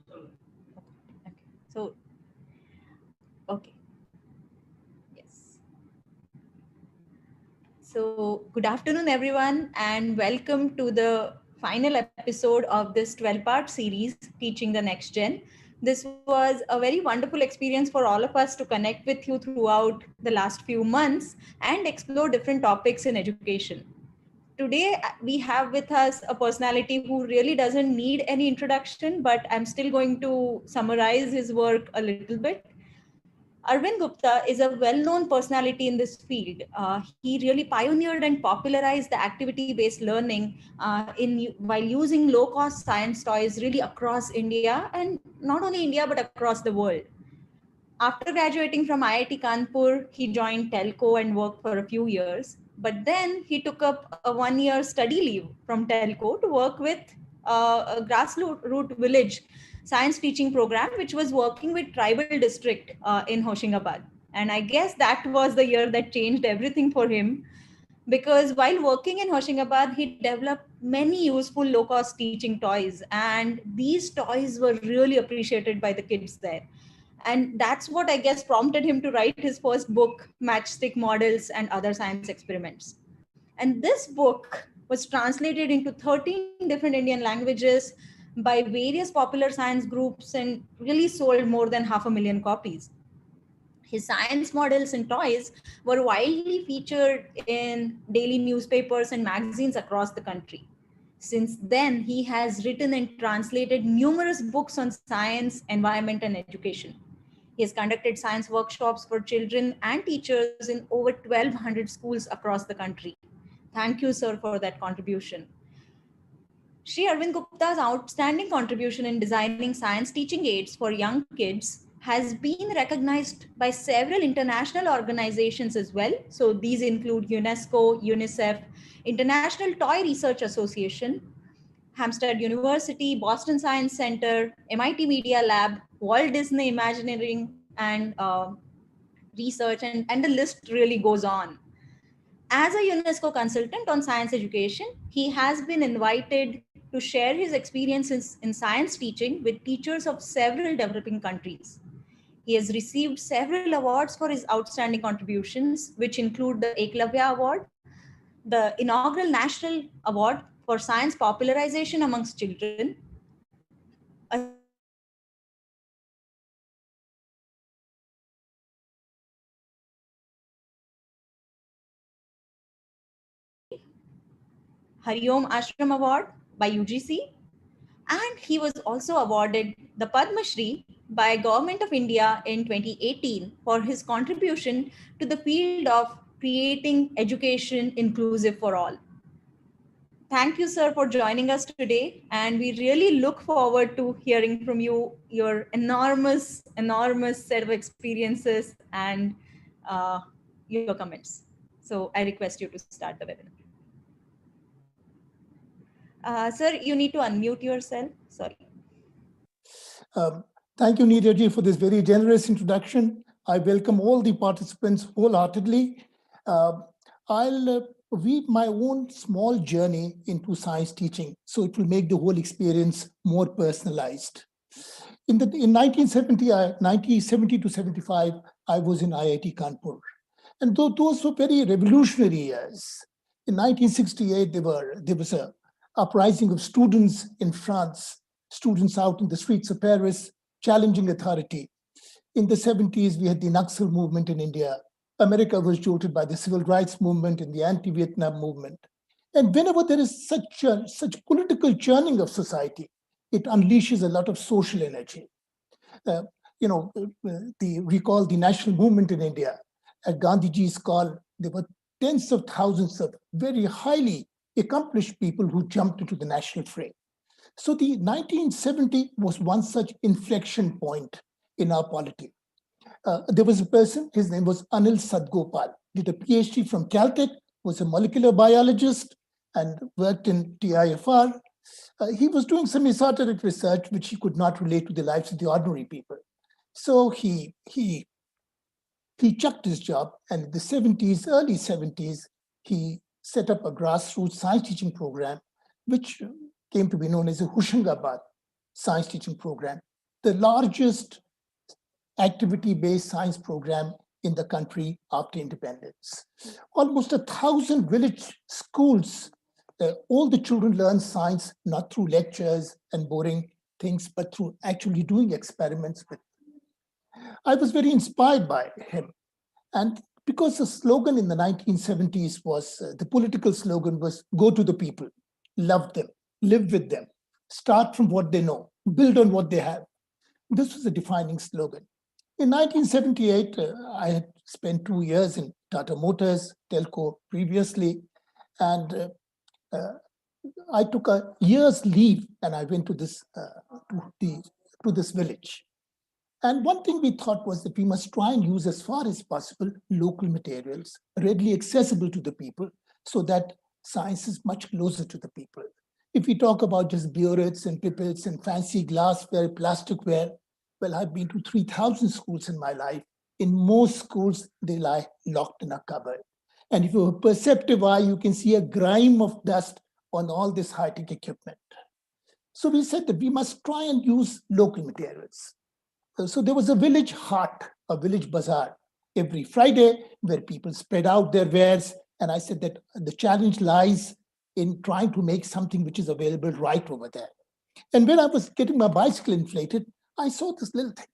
Okay. So, okay. Yes. So, good afternoon, everyone, and welcome to the final episode of this 12-part series, Teaching the Next Gen. This was a very wonderful experience for all of us to connect with you throughout the last few months and explore different topics in education. Today, we have with us a personality who really doesn't need any introduction, but I'm still going to summarize his work a little bit. Arvind Gupta is a well-known personality in this field. He really pioneered and popularized the activity-based learning while using low-cost science toys really across India, and not only India but across the world. After graduating from IIT Kanpur, he joined Telco and worked for a few years. But then he took up a 1 year study leave from Telco to work with a grassroots village science teaching program, which was working with tribal district in Hoshingabad. And I guess that was the year that changed everything for him, because while working in Hoshingabad, he developed many useful low-cost teaching toys, and these toys were really appreciated by the kids there. And that's what I guess prompted him to write his first book, Matchstick Models and Other Science Experiments. And this book was translated into 13 different Indian languages by various popular science groups and really sold more than 500,000 copies. His science models and toys were widely featured in daily newspapers and magazines across the country. Since then, he has written and translated numerous books on science, environment, and education. He has conducted science workshops for children and teachers in over 1,200 schools across the country. Thank you, sir, for that contribution. Shri Arvind Gupta's outstanding contribution in designing science teaching aids for young kids has been recognized by several international organizations as well. So these include UNESCO, UNICEF, International Toy Research Association, Hampstead University, Boston Science Center, MIT Media Lab, Walt Disney Imagineering and Research, and the list really goes on. As a UNESCO consultant on science education, he has been invited to share his experiences in science teaching with teachers of several developing countries. He has received several awards for his outstanding contributions, which include the Eklavya Award, the inaugural National Award for Science Popularization amongst Children, a Syringe Generator Award, Hariom Ashram Award by UGC, and he was also awarded the Padma Shri by Government of India in 2018 for his contribution to the field of creating education inclusive for all. Thank you, sir, for joining us today. And we really look forward to hearing from you your enormous set of experiences and your comments. So I request you to start the webinar. Sir, you need to unmute yourself. Sorry. Thank you, Neeraji, for this very generous introduction. I welcome all the participants wholeheartedly. I'll weave my own small journey into science teaching, so it will make the whole experience more personalized. In 1970 to 75, I was in IIT Kanpur. And those were very revolutionary years. In 1968, there was a uprising of students in France, students out in the streets of Paris challenging authority. In the 70s, we had the Naxal movement in India. America was jolted by the civil rights movement and the anti-Vietnam movement. And whenever there is such political churning of society, it unleashes a lot of social energy. Recall the national movement in India. At Gandhiji's call, there were tens of thousands of very highly accomplished people who jumped into the national fray. So the 1970 was one such inflection point in our polity. There was a person, his name was Anil Sadgopal, did a PhD from Caltech, was a molecular biologist and worked in TIFR. He was doing some esoteric research which he could not relate to the lives of the ordinary people. So he chucked his job, and in the 70s, early 70s, he set up a grassroots science teaching program, which came to be known as a Hoshingabad science teaching program. the largest activity-based science program in the country after independence. Almost 1,000 village schools, all the children learn science not through lectures and boring things, but through actually doing experiments with. I was very inspired by him. And because the slogan in the 1970s was, the political slogan was, go to the people, love them, live with them, start from what they know, build on what they have. This was a defining slogan. In 1978, I had spent 2 years in Tata Motors, telco previously, and I took a year's leave and I went to this village. And one thing we thought was that we must try and use as far as possible local materials, readily accessible to the people, so that science is much closer to the people. If we talk about just burettes and pipettes and fancy glassware, plasticware, well, I've been to 3,000 schools in my life. In most schools, they lie locked in a cupboard. And if you have a perceptive eye, you can see a grime of dust on all this high-tech equipment. So we said that we must try and use local materials. So there was a village hart, a village bazaar, every Friday where people spread out their wares. And I said that the challenge lies in trying to make something which is available right over there. And when I was getting my bicycle inflated, I saw this little thing.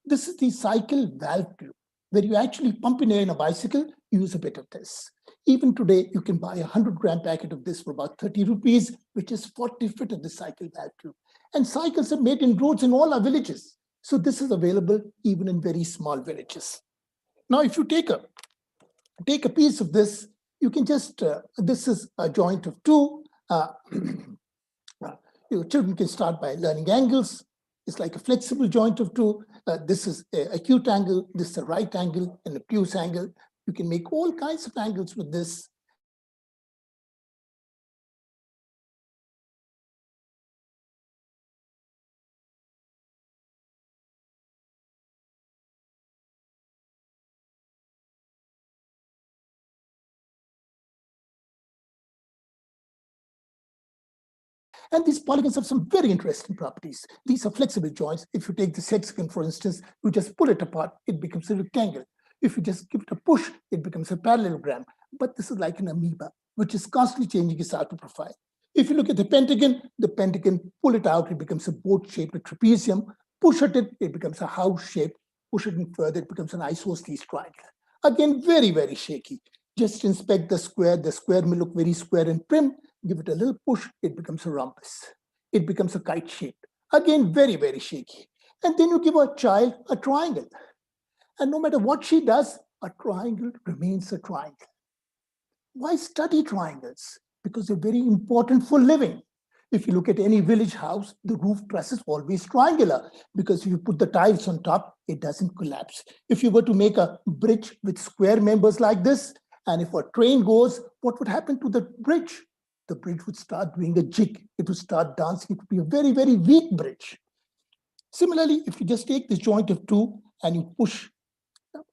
This is the cycle valve tube, where you actually pump in air in a bicycle, use a bit of this. Even today, you can buy a 100-gram packet of this for about 30 rupees, which is 40 feet of the cycle valve tube. And cycles are made in roads in all our villages. So this is available even in very small villages. Now, if you take a piece of this, you can just, this is a joint of 2. Your children can start by learning angles. It's like a flexible joint of 2. This is an acute angle, this is a right angle, and obtuse angle. You can make all kinds of angles with this. And these polygons have some very interesting properties. These are flexible joints. If you take the hexagon, for instance, you just pull it apart, it becomes a rectangle. If you just give it a push, it becomes a parallelogram. But this is like an amoeba, which is constantly changing its outer profile. If you look at the pentagon, pull it out, it becomes a boat-shaped trapezium. Push at it, it becomes a house shape. Push it in further, it becomes an isosceles triangle. Again, very, very shaky. Just inspect the square. The square may look very square and prim. Give it a little push, it becomes a rhombus. It becomes a kite shape. Again, very, very shaky. And then you give a child a triangle. And no matter what she does, a triangle remains a triangle. Why study triangles? Because they're very important for living. If you look at any village house, the roof truss is always triangular, because if you put the tiles on top, it doesn't collapse. If you were to make a bridge with square members like this, and if a train goes, what would happen to the bridge? The bridge would start doing a jig. It would start dancing. It would be a very, very weak bridge. Similarly, if you just take this joint of 2 and you push,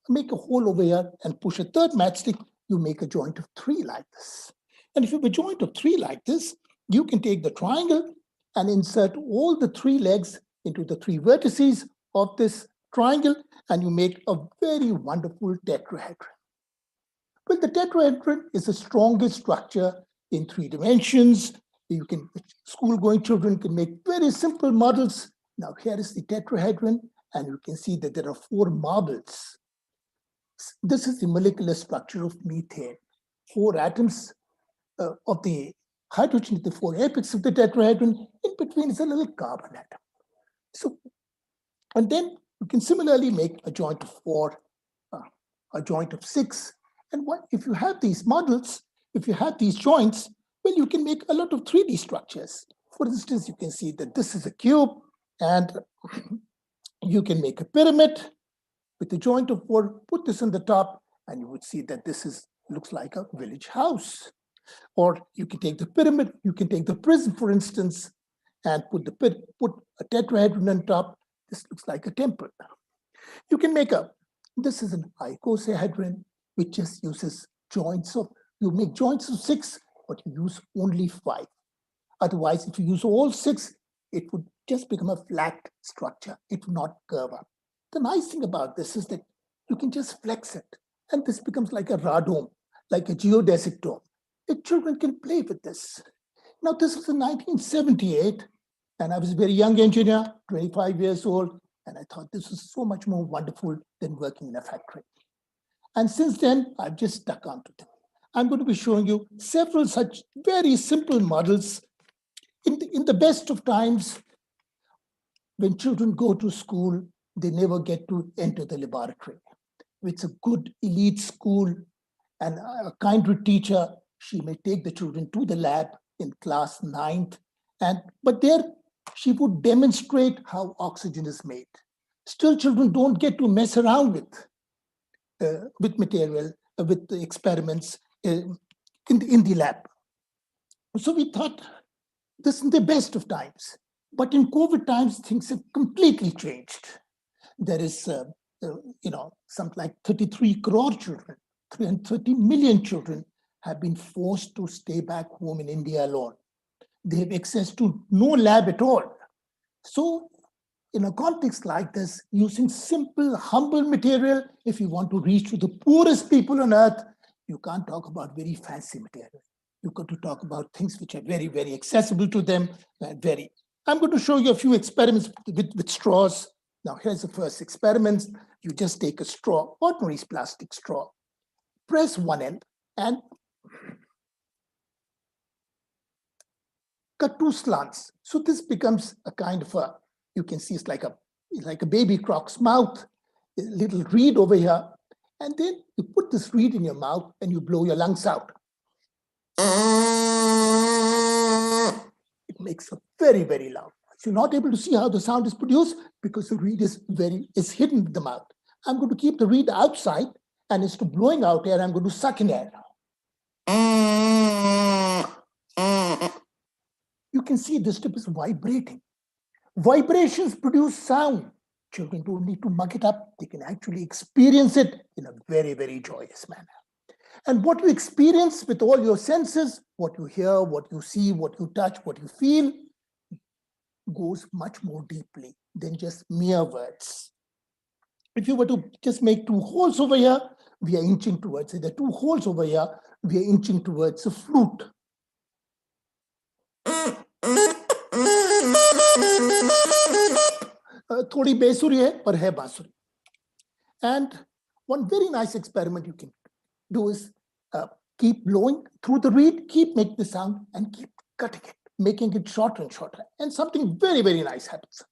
make a hole over here and push a third matchstick, you make a joint of 3 like this. And if you have a joint of 3 like this, you can take the triangle and insert all the 3 legs into the 3 vertices of this triangle, and you make a very wonderful tetrahedron. Well, the tetrahedron is the strongest structure in 3 dimensions. You can, school-going children can make very simple models. Now, here is the tetrahedron, and you can see that there are 4 marbles. This is the molecular structure of methane. 4 atoms of the hydrogen at the 4 apex of the tetrahedron. In between is a little carbon atom. So, and then you can similarly make a joint of 4, a joint of 6. And what, if you have these models, if you have these joints, well, you can make a lot of 3D structures. For instance, you can see that this is a cube, and you can make a pyramid with a joint of 4, put this on the top, and you would see that this looks like a village house. Or you can take the pyramid, you can take the prism, for instance, and put a tetrahedron on top. This looks like a temple. You can make this is an icosahedron, which just uses joints of, you make joints of 6, but you use only 5. Otherwise, if you use all 6, it would just become a flat structure. It will not curve up. The nice thing about this is that you can just flex it, and this becomes like a radome, like a geodesic dome. The children can play with this. Now, this was in 1978, and I was a very young engineer, 25 years old, and I thought this was so much more wonderful than working in a factory. And since then, I've just stuck onto them. I'm going to be showing you several such very simple models. In the best of times, when children go to school, they never get to enter the laboratory. It's a good elite school, and a kind teacher, she may take the children to the lab in class 9th, but there she would demonstrate how oxygen is made. Still, children don't get to mess around with material, with the experiments in the lab. So we thought this is the best of times. But in COVID times, things have completely changed. There is, something like 33 crore children, 330 million children have been forced to stay back home in India alone. They have access to no lab at all. So in a context like this, using simple, humble material, if you want to reach to the poorest people on earth, you can't talk about very fancy material. You've got to talk about things which are very, very accessible to them. I'm going to show you a few experiments with straws. Now, here's the first experiment. You just take a straw, ordinary plastic straw, press one end, and cut two slants. So this becomes a kind of a, you can see it's like a baby croc's mouth, a little reed over here. And then you put this reed in your mouth and you blow your lungs out. It makes a very, very loud noise. You're not able to see how the sound is produced because the reed is hidden in the mouth. I'm going to keep the reed outside, and instead of blowing out air, I'm going to suck in air. You can see this tip is vibrating. Vibrations produce sound. Children don't need to mug it up. They can actually experience it in a very, very joyous manner. And what you experience with all your senses, what you hear, what you see, what you touch, what you feel, goes much more deeply than just mere words. If you were to just make two holes over here, we are inching towards it. There are two holes over here, we are inching towards a flute. थोड़ी बेसुरी है पर है बांसुरी. And one very nice experiment you can do is keep blowing through the reed, keep making the sound, and keep cutting it, making it shorter and shorter. And something very, very nice happens.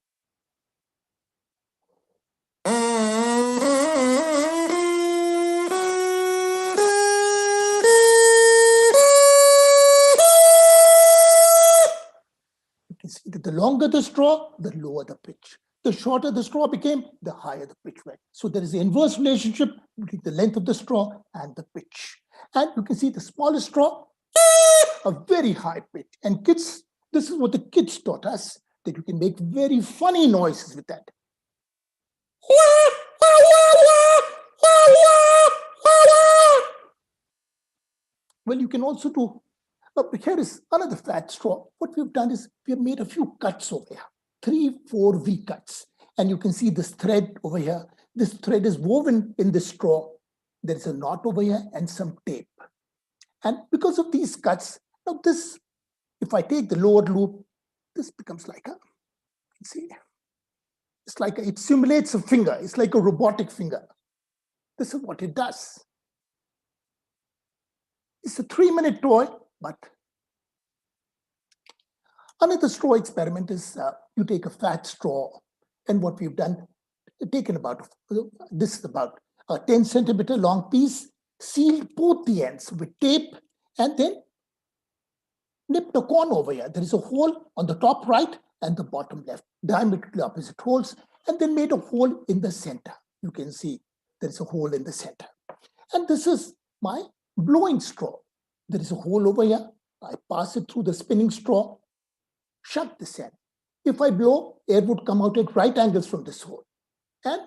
You can see that the longer the straw, the lower the pitch. The shorter the straw became, the higher the pitch went. So there is an inverse relationship between the length of the straw and the pitch. And you can see the smallest straw, a very high pitch. And kids, this is what the kids taught us, that you can make very funny noises with that. Well, you can also do, here is another flat straw. What we've done is we've made a few cuts over here. 3, 4 V cuts. And you can see this thread over here. This thread is woven in the straw. There is a knot over here and some tape. And because of these cuts, now this, if I take the lower loop, this becomes like a, see, it's like it simulates a finger. It's like a robotic finger. This is what it does. It's a 3-minute toy, but another straw experiment is you take a fat straw, and what we've done, taken about, this is about a 10 centimeter long piece, sealed both the ends with tape, and then nipped a corner over here. There is a hole on the top right and the bottom left, diametrically opposite holes, and then made a hole in the center. You can see there is a hole in the center. And this is my blowing straw. There is a hole over here. I pass it through the spinning straw, shut this end. If I blow, air would come out at right angles from this hole. And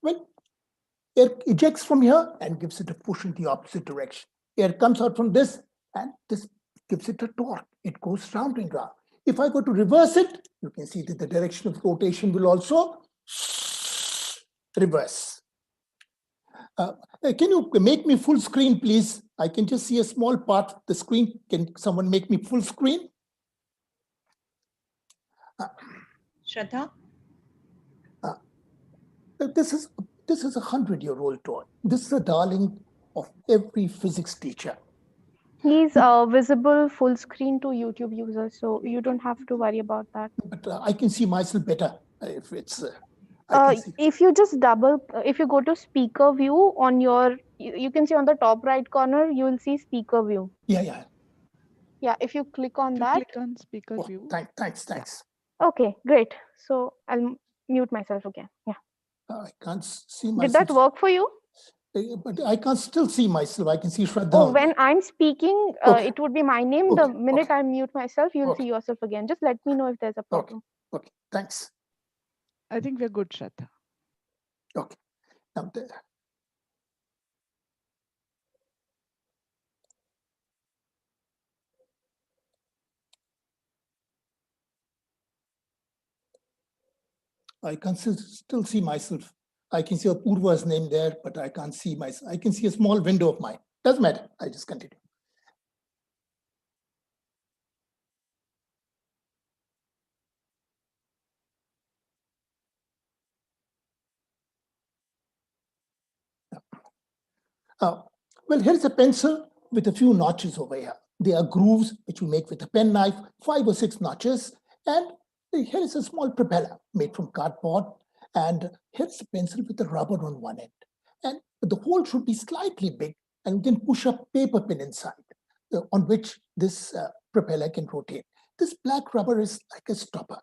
when Air ejects from here and gives it a push in the opposite direction. Air comes out from this, and this gives it a torque. It goes round and round. If I go to reverse it, you can see that the direction of rotation will also reverse. Can you make me full screen, please? I can just see a small part of the screen. Can someone make me full screen? Shraddha? This is a 100-year-old toy. This is a darling of every physics teacher. He's visible full screen to YouTube users, so you don't have to worry about that. But I can see myself better if it's. If you just if you go to speaker view on your, you can see on the top right corner, you will see speaker view. Yeah. Yeah, if you click on that. Click on speaker view. Thanks. Okay, great. So I'll mute myself again. Yeah. I can't see myself. Did that work for you? But I can still see myself. I can see Shraddha. Oh, when I'm speaking, it would be my name. Okay. The minute I mute myself, you'll see yourself again. Just let me know if there's a problem. Okay. Thanks. I think we're good, Shraddha. Okay. Now there. I can still see myself. I can see Apurva's name there, but I can't see myself. I can see a small window of mine. Doesn't matter. I just continue. Well, here's a pencil with a few notches over here. They are grooves which we make with a penknife, 5 or 6 notches. And here is a small propeller made from cardboard. And here's a pencil with a rubber on one end. And the hole should be slightly big, and you can push a paper pin inside on which this propeller can rotate. This black rubber is like a stopper.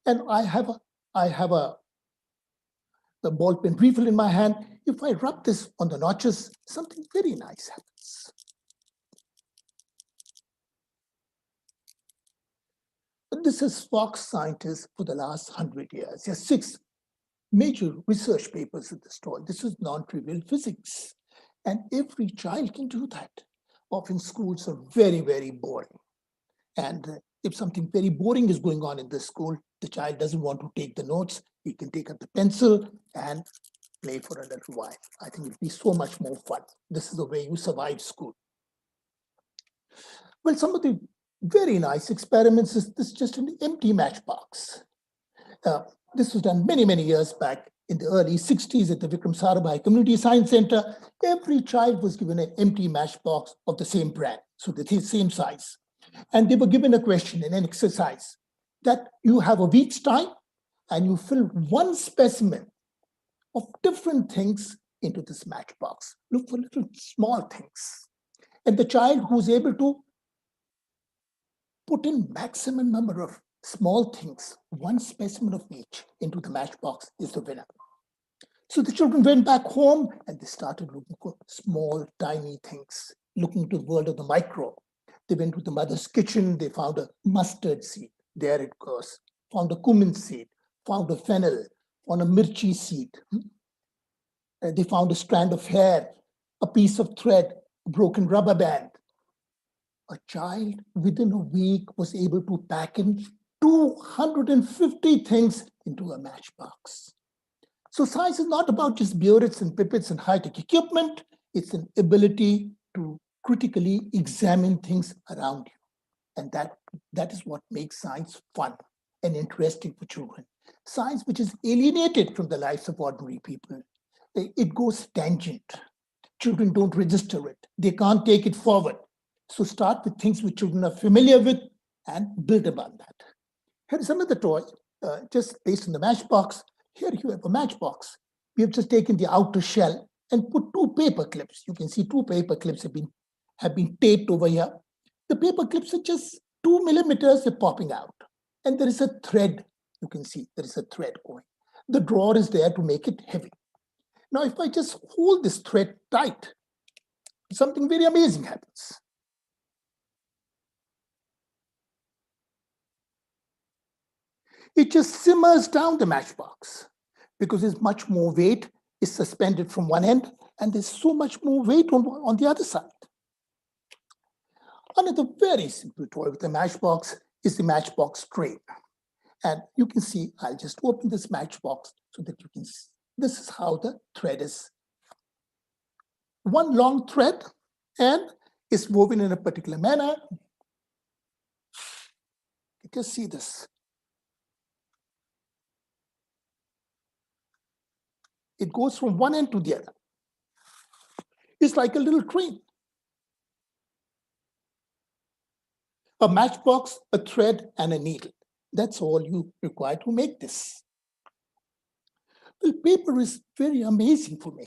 And I have the ball pen refill in my hand. If I rub this on the notches, something very nice happens. This is Fox scientists for the last 100 years. There are 6 major research papers in this toy. This is non-trivial physics. And every child can do that. Often schools are very, very boring. And if something very boring is going on in the school, the child doesn't want to take the notes, he can take up the pencil and play for a little while. I think it'll be so much more fun. This is the way you survive school. Well, some of the very nice experiments is this just an empty matchbox. This was done many, many years back in the early 60s at the Vikram Sarabhai Community Science Center. Every child was given an empty matchbox of the same brand, so the same size. And they were given a question in an exercise that you have a week's time and you fill one specimen of different things into this matchbox. Look for little small things. And the child who's able to put in maximum number of small things, one specimen of each, into the matchbox is the winner. So the children went back home and they started looking for small, tiny things, looking to the world of the micro. They went to the mother's kitchen, they found a mustard seed, there it goes, found a cumin seed, found a fennel, found a mirchi seed. They found a strand of hair, a piece of thread, a broken rubber band. A child within a week was able to pack in 250 things into a matchbox. So science is not about just burettes and pipettes and high-tech equipment. It's an ability to critically examine things around you. And that is what makes science fun and interesting for children. Science which is alienated from the lives of ordinary people. It goes tangent. Children don't register it. They can't take it forward. So start with things which children are familiar with and build upon that. Here's another toy, just based on the matchbox. Here you have a matchbox. We have just taken the outer shell and put 2 paper clips. You can see 2 paper clips have been taped over here. The paper clips are just 2 millimeters, they're popping out. And there is a thread. You can see there is a thread going. The drawer is there to make it heavy. Now, if I just hold this thread tight, something very amazing happens. It just simmers down the matchbox because there's much more weight is suspended from one end, and there's so much more weight on the other side. Another very simple toy with a matchbox is the matchbox train. And you can see, I'll just open this matchbox so that you can see. This is how the thread is. One long thread and is woven in a particular manner. You can see this. It goes from one end to the other. It's like a little train. A matchbox, a thread, and a needle. That's all you require to make this. The paper is very amazing for me.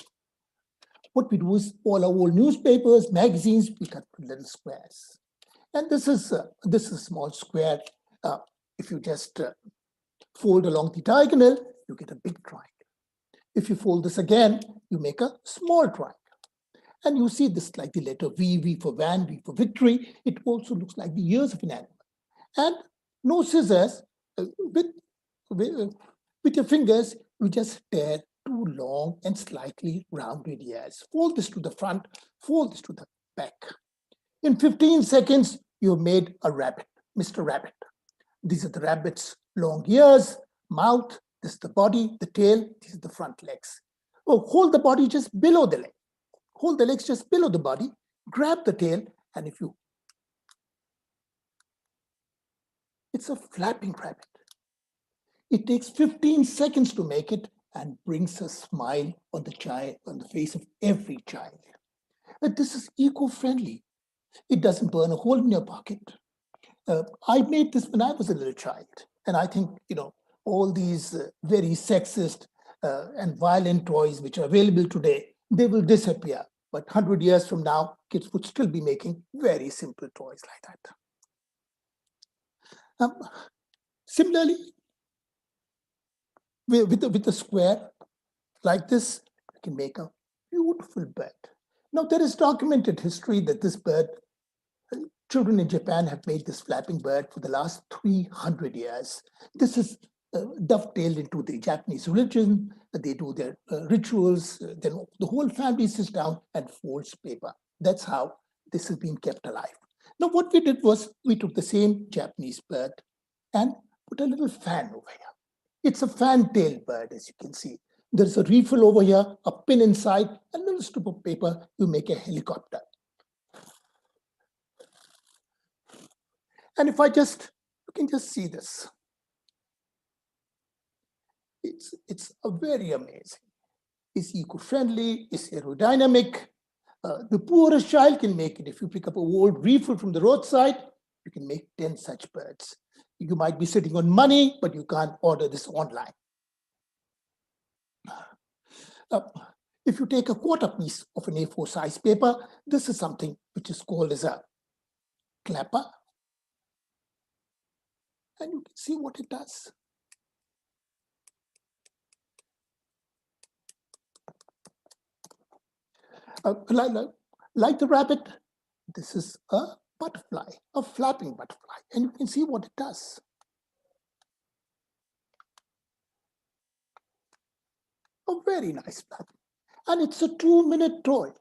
What we do is all our old newspapers, magazines, we cut little squares. And this is a small square. If you just fold along the diagonal, you get a big triangle. If you fold this again, you make a small triangle. And you see this like the letter V, V for van, V for victory. It also looks like the ears of an animal. And no scissors. With your fingers, you just tear two long and slightly rounded ears. Fold this to the front, fold this to the back. In 15 seconds, you've made a rabbit, Mr. Rabbit. These are the rabbit's long ears, mouth, this is the body, the tail, these are the front legs. Oh, hold the body just below the leg. Hold the legs just below the body, grab the tail, and if you, it's a flapping rabbit. It takes 15 seconds to make it and brings a smile on the face of every child. But this is eco-friendly. It doesn't burn a hole in your pocket. I made this when I was a little child. And I think, all these very sexist and violent toys which are available today, they will disappear. But 100 years from now, kids would still be making very simple toys like that. Similarly, with a square like this, you can make a beautiful bird. Now, there is documented history that this bird, children in Japan have made this flapping bird for the last 300 years. This is dovetailed into the Japanese religion. They do their rituals. Then the whole family sits down and folds paper. That's how this has been kept alive. Now, what we did was we took the same Japanese bird and put a little fan over here. It's a fantail bird, as you can see. There's a refill over here, a pin inside, a little strip of paper. You make a helicopter. And if you can just see this. It's a very amazing. It's eco-friendly, it's aerodynamic. The poorest child can make it. If you pick up a old refill from the roadside, you can make 10 such birds. You might be sitting on money, but you can't order this online. If you take a quarter piece of an A4 size paper, this is something which is called as a clapper. And you can see what it does. Like the rabbit, this is a butterfly, a flapping butterfly, and you can see what it does. A very nice flap. And it's a 2-minute toy.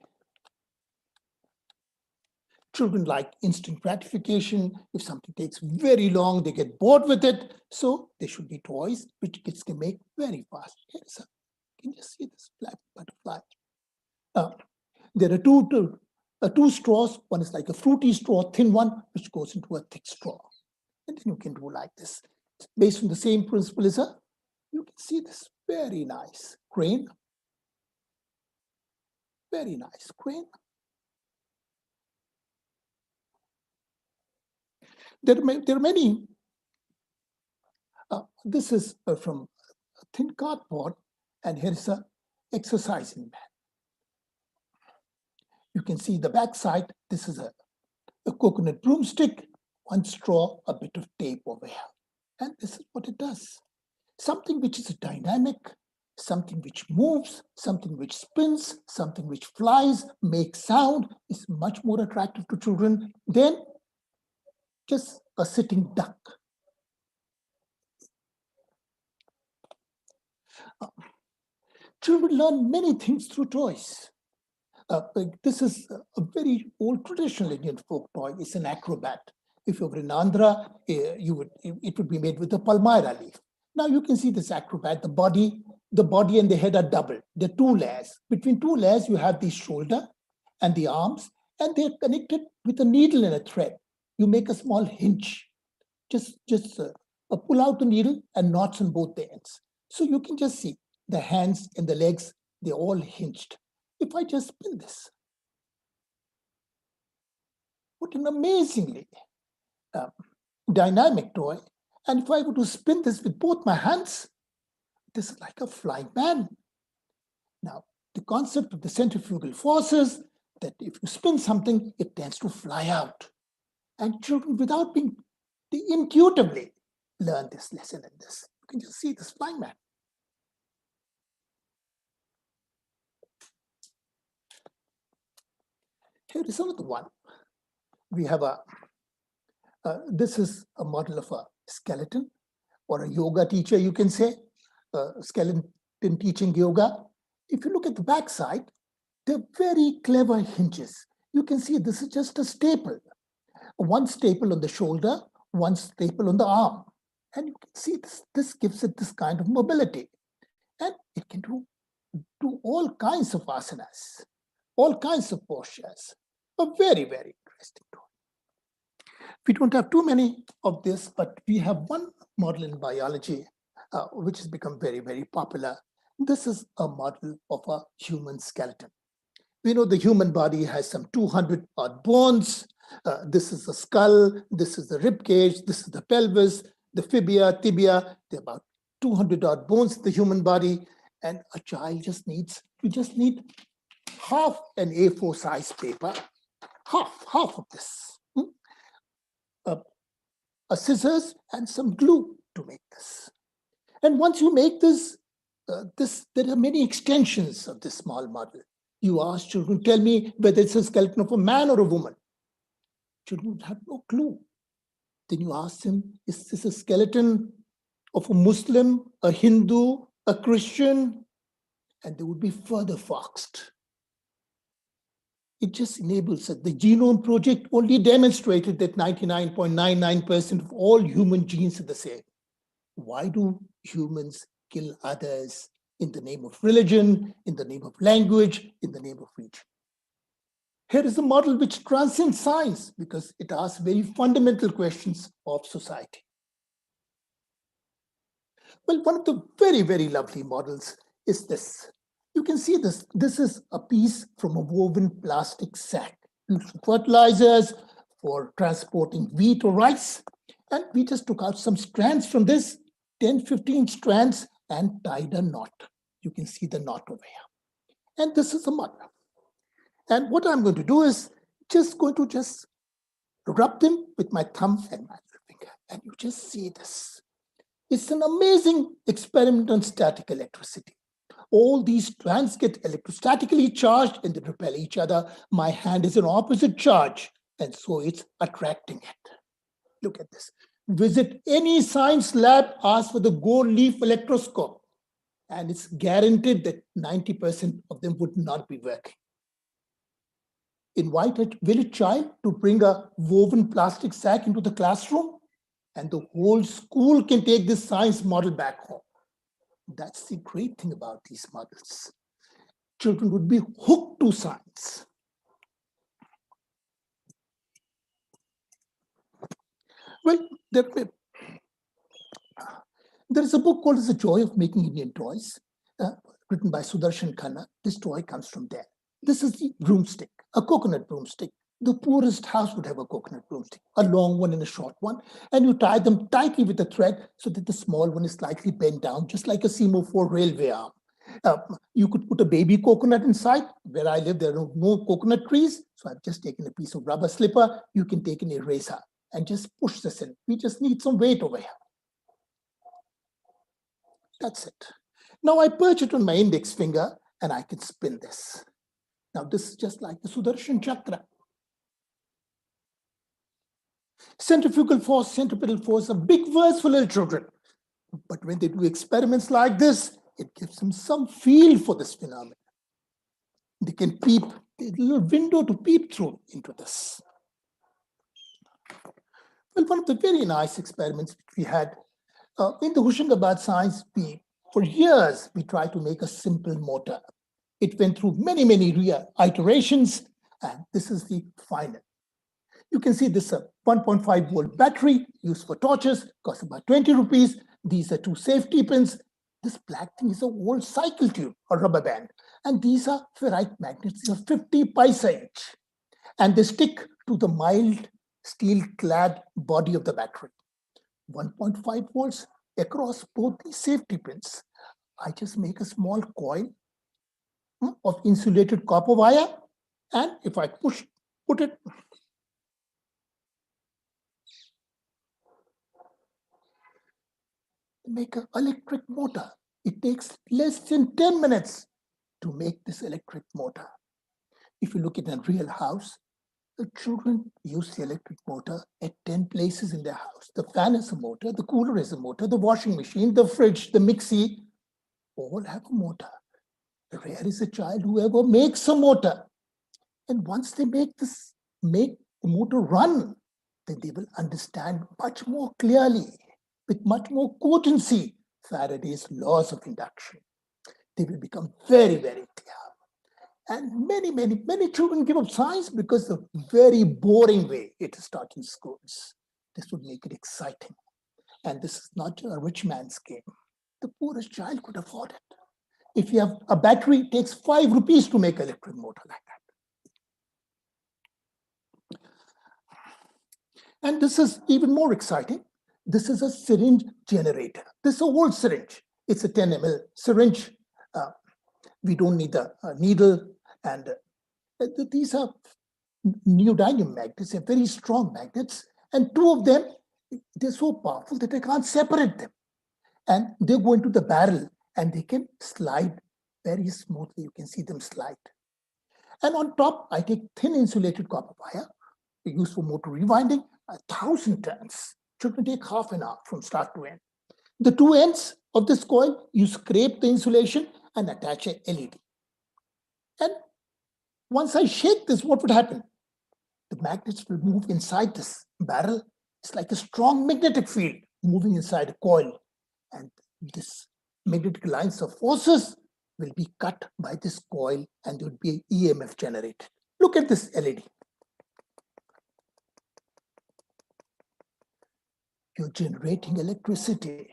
Children like instant gratification. If something takes very long, they get bored with it. So there should be toys which kids can make very fast. You can just see this flapping butterfly. There are two straws. One is like a fruity straw, thin one, which goes into a thick straw. And then you can do like this. Based on the same principle as you can see this very nice crane. Very nice crane. There are many. This is from a thin cardboard, and here's an exercising mat. You can see the back side. This is a coconut broomstick, one straw, a bit of tape over here. And this is what it does. Something which is dynamic, something which moves, something which spins, something which flies, makes sound, is much more attractive to children than just a sitting duck. Children learn many things through toys. This is a very old traditional Indian folk toy. It's an acrobat. If you were in Andhra, it would be made with a palmyra leaf. Now you can see this acrobat, the body and the head are double. There are two layers. Between two layers, you have the shoulder and the arms, and they're connected with a needle and a thread. You make a small hinge. Just pull out the needle and knots on both the ends. So you can just see the hands and the legs, they're all hinged. If I just spin this, what an amazingly dynamic toy. And if I were to spin this with both my hands, this is like a flying man. Now, the concept of the centrifugal forces, that if you spin something, it tends to fly out. And children, without being, they intuitively learn this lesson in this. You can just see this flying man. Here is another one. We have this is a model of a skeleton or a yoga teacher, you can say, skeleton teaching yoga. If you look at the back side, they're very clever hinges. You can see this is just a staple. One staple on the shoulder, one staple on the arm. And you can see this gives it this kind of mobility. And it can do all kinds of asanas, all kinds of postures. A very, very interesting toy. We don't have too many of this, but we have one model in biology which has become very, very popular. This is a model of a human skeleton. We know the human body has some 200 odd bones. This is the skull, this is the rib cage, this is the pelvis, the fibia, tibia. There are about 200 odd bones in the human body. And a child you just need half an A4 size paper, half of this. A scissors and some glue to make this. And once you make this, there are many extensions of this small model. You ask children, tell me whether it's a skeleton of a man or a woman. Children have no clue. Then you ask them, is this a skeleton of a Muslim, a Hindu, a Christian? And they would be further foxed. It just enables it. The Genome Project only demonstrated that 99.99% of all human genes are the same. Why do humans kill others in the name of religion, in the name of language, in the name of region? Here is a model which transcends science because it asks very fundamental questions of society. Well, one of the very, very lovely models is this. You can see this. This is a piece from a woven plastic sack used for fertilizers, for transporting wheat or rice. And we just took out some strands from this, 10, 15 strands, and tied a knot. You can see the knot over here. And this is a model. And what I'm going to do is just rub them with my thumb and my finger. And you just see this. It's an amazing experiment on static electricity. All these strands get electrostatically charged and they repel each other. My hand is an opposite charge, and so it's attracting it. Look at this. Visit any science lab, ask for the gold leaf electroscope, and it's guaranteed that 90% of them would not be working. Invite a village child to bring a woven plastic sack into the classroom, and the whole school can take this science model back home. That's the great thing about these models. Children would be hooked to science. Well, there is a book called The Joy of Making Indian Toys, written by Sudarshan Khanna. This toy comes from there. This is the broomstick, a coconut broomstick. The poorest house would have a coconut broomstick, a long one and a short one, and you tie them tightly with a thread so that the small one is slightly bent down, just like a semaphore railway arm. You could put a baby coconut inside. Where I live, there are no coconut trees, so I've just taken a piece of rubber slipper. You can take an eraser and just push this in. We just need some weight over here. That's it. Now I perch it on my index finger and I can spin this. Now this is just like the Sudarshan Chakra. Centrifugal force, centripetal force are big words for little children. But when they do experiments like this, It gives them some feel for this phenomenon. They can peep, a little window to peep through into this. Well, one of the very nice experiments we had in the Hoshangabad Science, for years, we tried to make a simple motor. It went through many, many iterations, and this is the final. You can see this 1.5 volt battery used for torches, costs about 20 rupees. These are two safety pins. This black thing is an old cycle tube or rubber band. And these are ferrite magnets. These are 50 paisa each. And they stick to the mild steel-clad body of the battery. 1.5 volts across both these safety pins. I just make a small coil of insulated copper wire. And if I put it, make an electric motor. It takes less than 10 minutes to make this electric motor. If you look at a real house, the children use the electric motor at 10 places in their house. The fan is a motor, the cooler is a motor, the washing machine, the fridge, the mixie, all have a motor. Rare is a child who ever makes a motor. And once they make the motor run, then they will understand much more clearly, with much more potency, Faraday's laws of induction. They will become very, very clear. And many children give up science because of the very boring way it is taught in schools. This would make it exciting. And this is not a rich man's game. The poorest child could afford it. If you have a battery, it takes 5 rupees to make an electric motor like that. And this is even more exciting. This is a syringe generator. This is a old syringe. It's a 10 ml syringe. We don't need a needle. And these are neodymium magnets. They're very strong magnets. And two of them, they're so powerful that I can't separate them. And they go into the barrel and they can slide very smoothly. You can see them slide. And on top, I take thin insulated copper wire, used for motor rewinding, 1,000 turns. Children take half an hour from start to end. The two ends of this coil, you scrape the insulation and attach a LED. And once I shake this, what would happen? The magnets will move inside this barrel. It's like a strong magnetic field moving inside a coil. And this magnetic lines of forces will be cut by this coil and there would be an EMF generated. Look at this LED. You're generating electricity.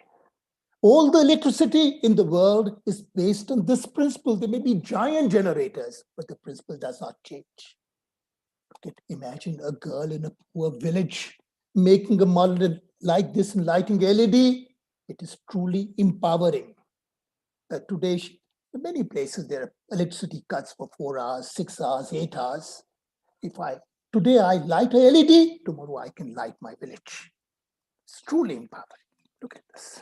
All the electricity in the world is based on this principle. There may be giant generators, but the principle does not change. Imagine a girl in a poor village making a model like this and lighting LED. It is truly empowering. Today, in many places, there are electricity cuts for 4 hours, 6 hours, 8 hours. Today I light a LED, tomorrow I can light my village. It's truly empowering. Look at this.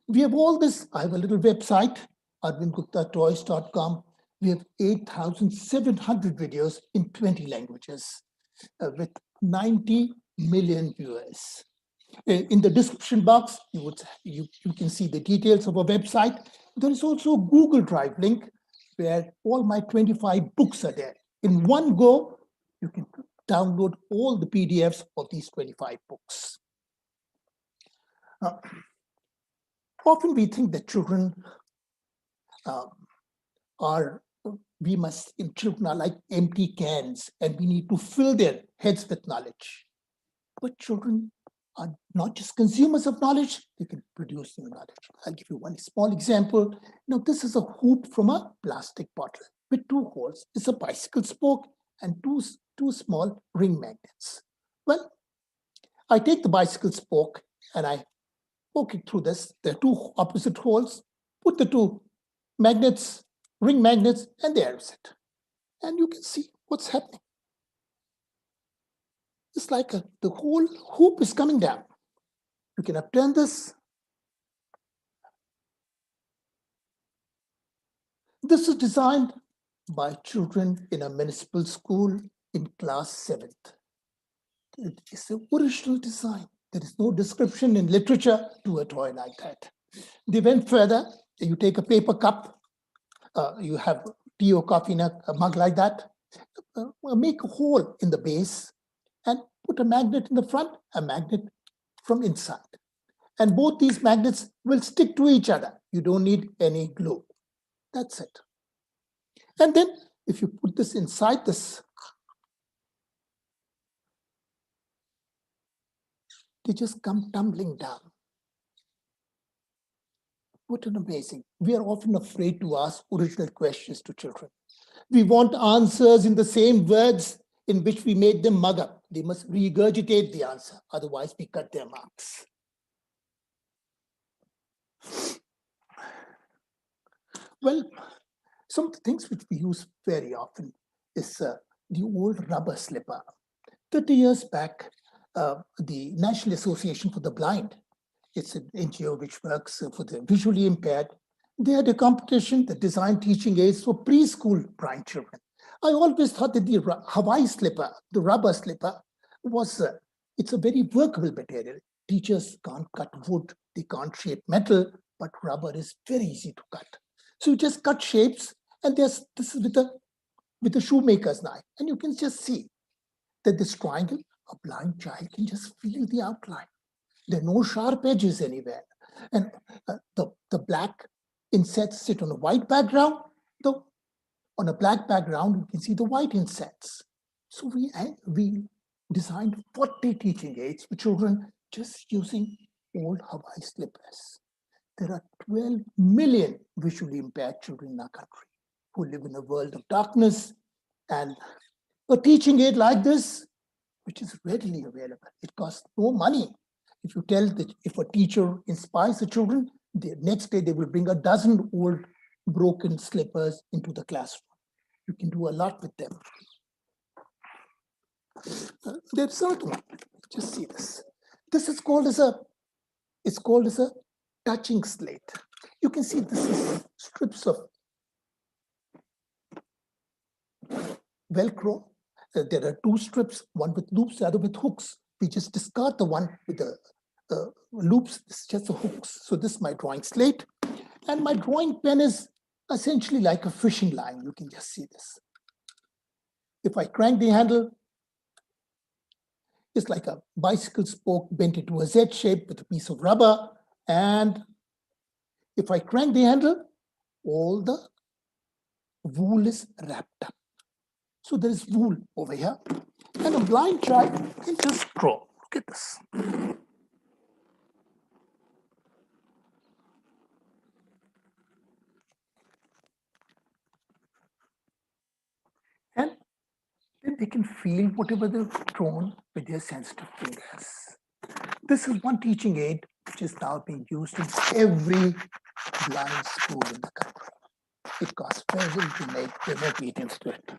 We have all this. I have a little website, arvindguptatoys.com. We have 8,700 videos in 20 languages with 90 million viewers. In the description box, you can see the details of our website. There is also a Google Drive link where all my 25 books are there. In one go, you can download all the PDFs of these 25 books. Often we think that children children are like empty cans and we need to fill their heads with knowledge. But children are not just consumers of knowledge, they can produce new knowledge. I'll give you one small example. Now, this is a hoop from a plastic bottle with 2 holes. It's a bicycle spoke and two small ring magnets. Well, I take the bicycle spoke and I poke it through this. There are 2 opposite holes, put the 2 magnets, ring magnets, and there is it. And you can see what's happening. It's like the whole hoop is coming down. You can upturn this. This is designed by children in a municipal school in class 7th. It is an original design. There is no description in literature to a toy like that. They went further. You take a paper cup, you have tea or coffee in a mug like that, make a hole in the base and put a magnet in the front, a magnet from inside. And both these magnets will stick to each other. You don't need any glue. That's it. And then if you put this inside this, they just come tumbling down. What an amazing. We are often afraid to ask original questions to children. We want answers in the same words in which we made them mug up. They must regurgitate the answer, otherwise we cut their marks. Well, some of the things which we use very often is the old rubber slipper. 30 years back, the National Association for the Blind, it's an NGO which works for the visually impaired, they had a competition that designed teaching aids for preschool blind children. I always thought that the Hawaii slipper, the rubber slipper, was it's a very workable material. Teachers can't cut wood, they can't shape metal, but rubber is very easy to cut. So you just cut shapes, and this is with a shoemaker's knife, and you can just see that this triangle, a blind child can just feel the outline. There are no sharp edges anywhere, and the black insets sit on a white background. On a black background, you can see the white insets. So we designed 40 teaching aids for children just using old Hawaii slippers. There are 12 million visually impaired children in our country who live in a world of darkness, and a teaching aid like this, which is readily available, it costs no money. If you tell that if a teacher inspires the children, the next day they will bring a dozen old broken slippers into the classroom. You can do a lot with them. There's another one. Just see this. This is called as a touching slate. You can see this is strips of Velcro. There are two strips, one with loops, the other with hooks. We just discard the one with the loops. It's just the hooks. So this is my drawing slate. And my drawing pen is essentially like a fishing line. You can just see this. If I crank the handle, it's like a bicycle spoke bent into a Z shape with a piece of rubber. And if I crank the handle, all the wool is wrapped up. So there is wool over here. And a blind child can just draw. Look at this. And then they can feel whatever they've drawn with their sensitive fingers. This is one teaching aid which is now being used in every blind school in the country. It costs very little to make. There are no patents to it.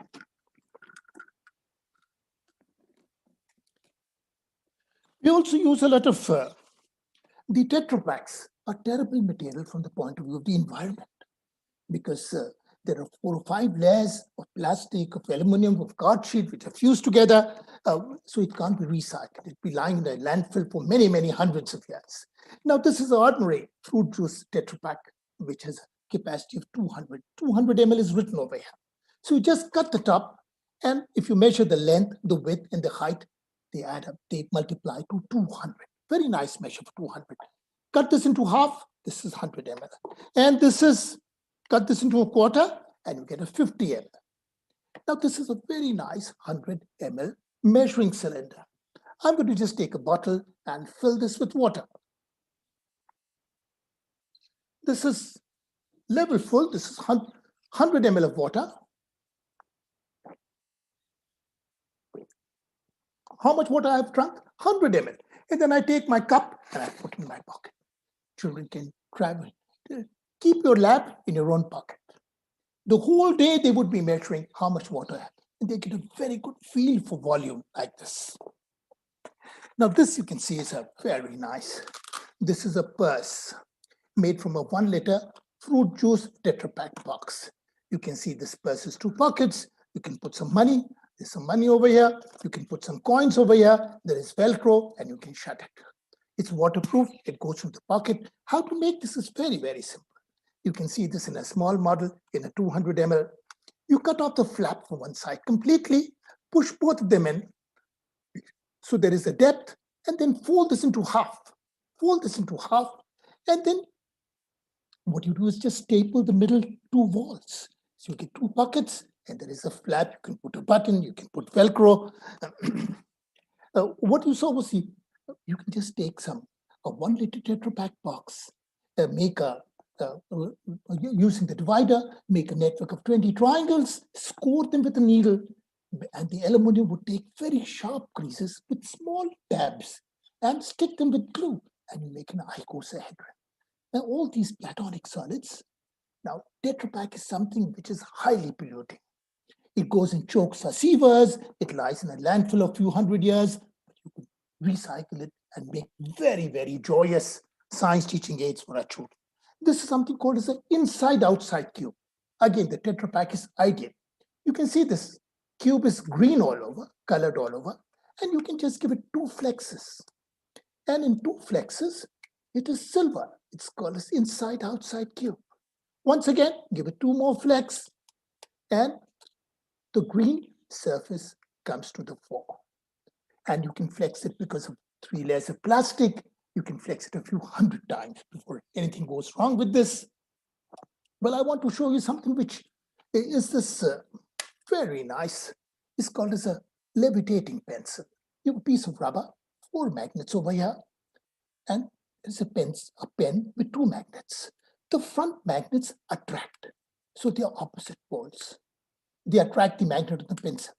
We also use a lot of the Tetra Packs, a terrible material from the point of view of the environment, because there are 4 or 5 layers of plastic, of aluminum, of card sheet, which are fused together, so it can't be recycled. It'll be lying in a landfill for many, many hundreds of years. Now, this is an ordinary fruit juice Tetra Pack, which has a capacity of 200. 200 ml is written over here. So you just cut the top, and if you measure the length, the width, and the height, they add up, they multiply to 200. Very nice measure for 200. Cut this into half, this is 100 ml. And this is, cut this into a quarter, and you get a 50 ml. Now, this is a very nice 100 ml measuring cylinder. I'm going to just take a bottle and fill this with water. This is level full. This is 100 ml of water. How much water I have drunk? 100 ml. And then I take my cup and I put it in my pocket. Children can travel. Keep your lab in your own pocket. The whole day they would be measuring how much water I have. And they get a very good feel for volume like this. Now this you can see is a very nice. This is a purse made from a 1 liter fruit juice Tetra Pack box. You can see this purse has 2 pockets. You can put some money. There's some money over here. You can put some coins over here. There is Velcro, and you can shut it. It's waterproof. It goes through the pocket. How to make this is very, very simple. You can see this in a small model in a 200 ml. You cut off the flap from one side completely, push both of them in, so there is a depth, and then fold this into half. Fold this into half, and then what you do is just staple the middle two walls. So you get two pockets, and there is a flap. You can put a button, you can put Velcro. What you saw was you can just take a 1 liter Tetra Pack box, make using the divider, make a network of 20 triangles, score them with a needle, and the aluminum would take very sharp creases with small tabs and stick them with glue, and you make an icosahedron. Now, all these platonic solids, now Tetra Pak is something which is highly polluting. It goes in chokes or sievers, it lies in a landfill of a few hundred years, but you can recycle it and make very, very joyous science teaching aids for our children. This is something called as an inside-outside cube. Again, the Tetra Pak is ideal. You can see this cube is green all over, colored all over, and you can just give it 2 flexes. And in 2 flexes, it is silver. It's called as inside-outside cube. Once again, give it 2 more flex, and the green surface comes to the fore. And you can flex it because of 3 layers of plastic. You can flex it a few hundred times before anything goes wrong with this. Well, I want to show you something which is this very nice. It's called as a levitating pencil. You have a piece of rubber, 4 magnets over here, and there's a pen with 2 magnets. The front magnets attract, so they are opposite poles. They attract the magnet of the pencil,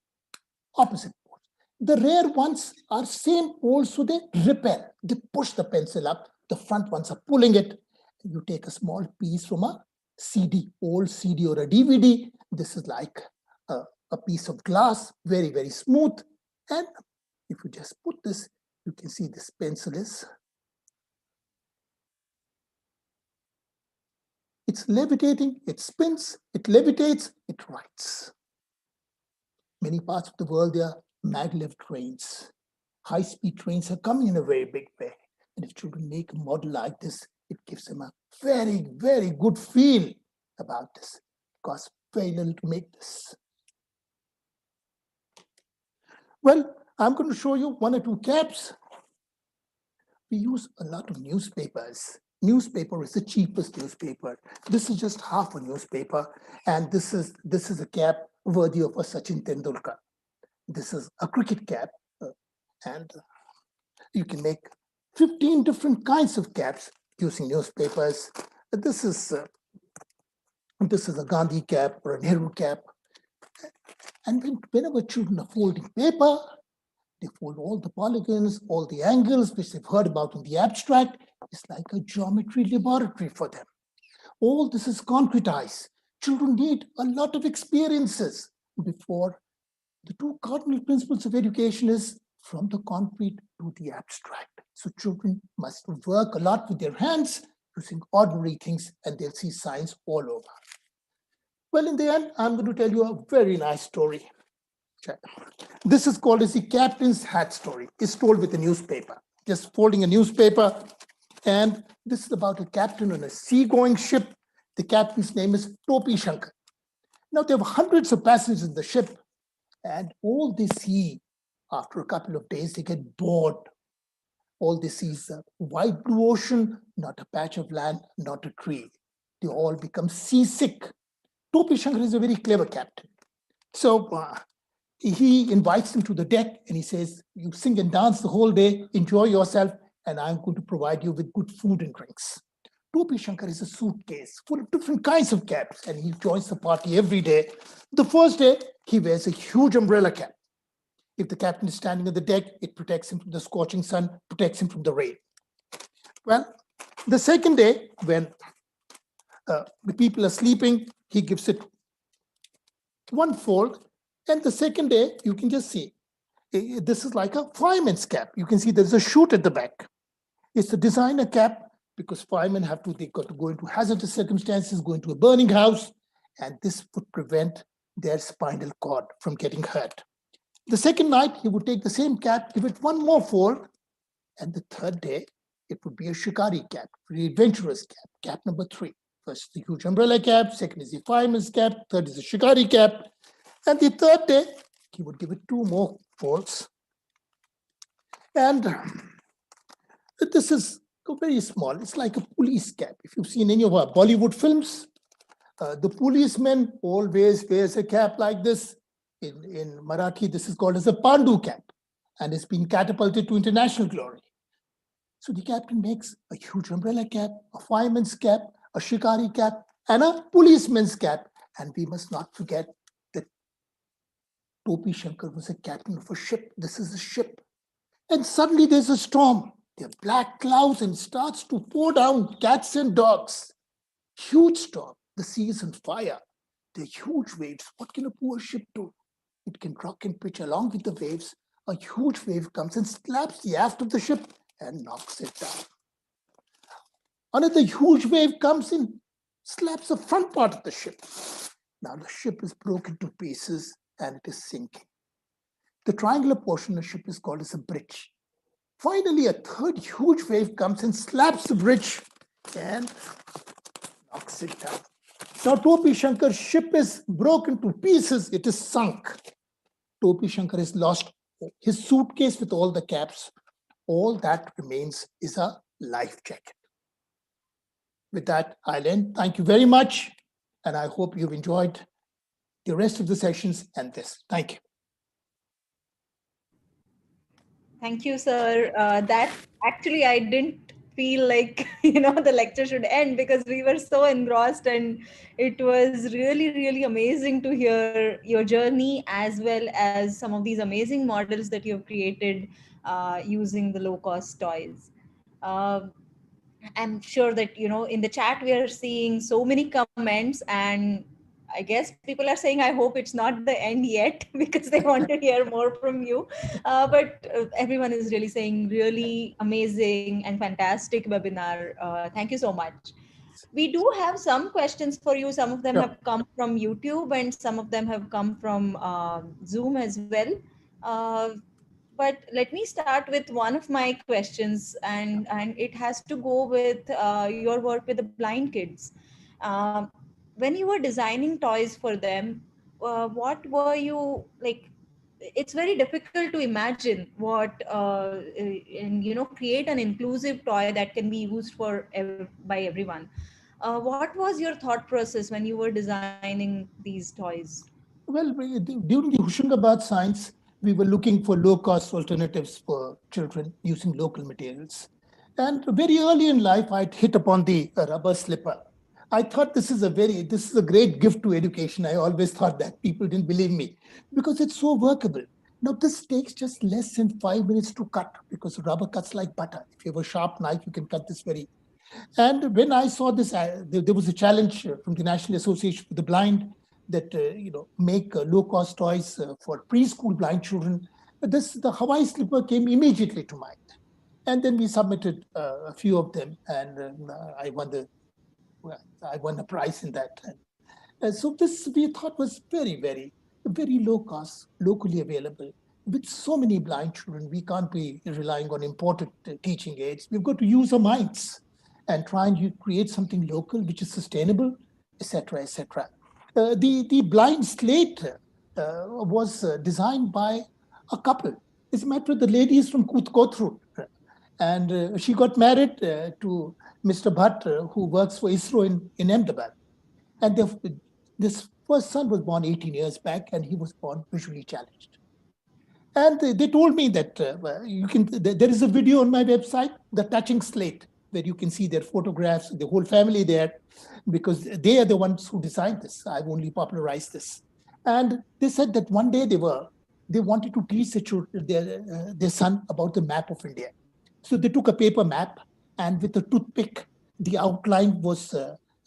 opposite poles. The rear ones are same poles, so they repel. They push the pencil up. The front ones are pulling it. You take a small piece from a CD, old CD or a DVD. This is like a piece of glass, very, very smooth. And if you just put this, you can see this pencil is, it's levitating, it spins, it levitates, it writes. Many parts of the world, there are maglev trains. High-speed trains are coming in a very big way. And if children make a model like this, it gives them a very, very good feel about this. It costs very little to make this. Well, I'm going to show you 1 or 2 caps. We use a lot of newspapers. Newspaper is the cheapest newspaper. This is just half a newspaper, and this is a cap worthy of a Sachin Tendulkar. This is a cricket cap, and you can make 15 different kinds of caps using newspapers. This is a Gandhi cap or a Nehru cap. And whenever children are folding paper, they fold all the polygons, all the angles, which they've heard about in the abstract. It's like a geometry laboratory for them. All this is concretized. Children need a lot of experiences before. The 2 cardinal principles of education is from the concrete to the abstract. So children must work a lot with their hands using ordinary things, and they'll see science all over. Well, in the end, I'm going to tell you a very nice story. This is called as the captain's hat story. It's told with a newspaper, just folding a newspaper. And this is about a captain on a seagoing ship. The captain's name is Topi Shankar. Now, there were hundreds of passengers in the ship, and all they see after a couple of days, they get bored. All they see is a wide blue ocean, not a patch of land, not a tree. They all become seasick. Topi Shankar is a very clever captain. So he invites them to the deck and he says, you sing and dance the whole day, enjoy yourself, and I'm going to provide you with good food and drinks. Topi Shankar is a suitcase full of different kinds of caps, and he joins the party every day. The first day, he wears a huge umbrella cap. If the captain is standing on the deck, it protects him from the scorching sun, protects him from the rain. Well, the second day, when the people are sleeping, he gives it 1 fold. And the second day, you can just see, this is like a fireman's cap. You can see there's a chute at the back. It's a designer cap because firemen they've got to go into hazardous circumstances, go into a burning house, and this would prevent their spinal cord from getting hurt. The second night, he would take the same cap, give it 1 more fold, and the third day, it would be a shikari cap, very adventurous cap, cap number 3. First, the huge umbrella cap, second is the fireman's cap, third is the shikari cap, and the third day, he would give it 2 more folds. And this is very small. It's like a police cap. If you've seen any of our Bollywood films, the policeman always wears a cap like this. In Marathi, this is called as a Pandu cap, and it's been catapulted to international glory. So the captain makes a huge umbrella cap, a fireman's cap, a shikari cap, and a policeman's cap. And we must not forget that Topi Shankar was a captain of a ship. This is a ship. And suddenly there's a storm. There are black clouds and starts to pour down cats and dogs. Huge storm. The sea is on fire. There are huge waves. What can a poor ship do? It can rock and pitch along with the waves. A huge wave comes and slaps the aft of the ship and knocks it down. Another huge wave comes in, slaps the front part of the ship. Now the ship is broken to pieces and it is sinking. The triangular portion of the ship is called as a bridge. Finally, a third huge wave comes and slaps the bridge and knocks it down. Now, Topi Shankar's ship is broken to pieces. It is sunk. Topi Shankar has lost his suitcase with all the caps. All that remains is a life jacket. With that, I'll end. Thank you very much. And I hope you've enjoyed the rest of the sessions and this. Thank you. Thank you, sir. That actually, I didn't feel like, the lecture should end because we were so engrossed, and it was really, really amazing to hear your journey as well as some of these amazing models that you've created using the low-cost toys. I'm sure that, in the chat, we are seeing so many comments, and I guess people are saying, I hope it's not the end yet because they want to hear more from you. But everyone is really saying really amazing and fantastic webinar. Thank you so much. We do have some questions for you. Some of them have come from YouTube and some of them have come from Zoom as well. But let me start with one of my questions, and it has to go with your work with the blind kids. When you were designing toys for them, what were you like? It's very difficult to imagine what and create an inclusive toy that can be used by everyone. What was your thought process when you were designing these toys? Well, during the Hoshangabad Science, we were looking for low-cost alternatives for children using local materials. And very early in life, I'd hit upon the rubber slipper. I thought this is a great gift to education. I always thought that. People didn't believe me because it's so workable. Now, this takes just less than 5 minutes to cut because rubber cuts like butter. If you have a sharp knife, you can cut this very. And when I saw this, there was a challenge from the National Association for the Blind that make low-cost toys for preschool blind children. The Hawaii slipper came immediately to mind. And then we submitted a few of them, and I won a prize in that. And so this we thought was very, very, very low cost, locally available. With so many blind children, we can't be relying on imported teaching aids. We've got to use our minds and try and create something local, which is sustainable, etc., etc. The blind slate was designed by a couple. As a matter of fact, the lady is from Kothur, and she got married to Mr. Bhatt, who works for IISER in Ahmedabad. And this first son was born 18 years back, and he was born visually challenged. And they told me that there is a video on my website, The Touching Slate, where you can see their photographs, the whole family there, because they are the ones who designed this. I've only popularized this. And they said that one day they wanted to teach their son about the map of India. So they took a paper map, and with a toothpick, the outline was,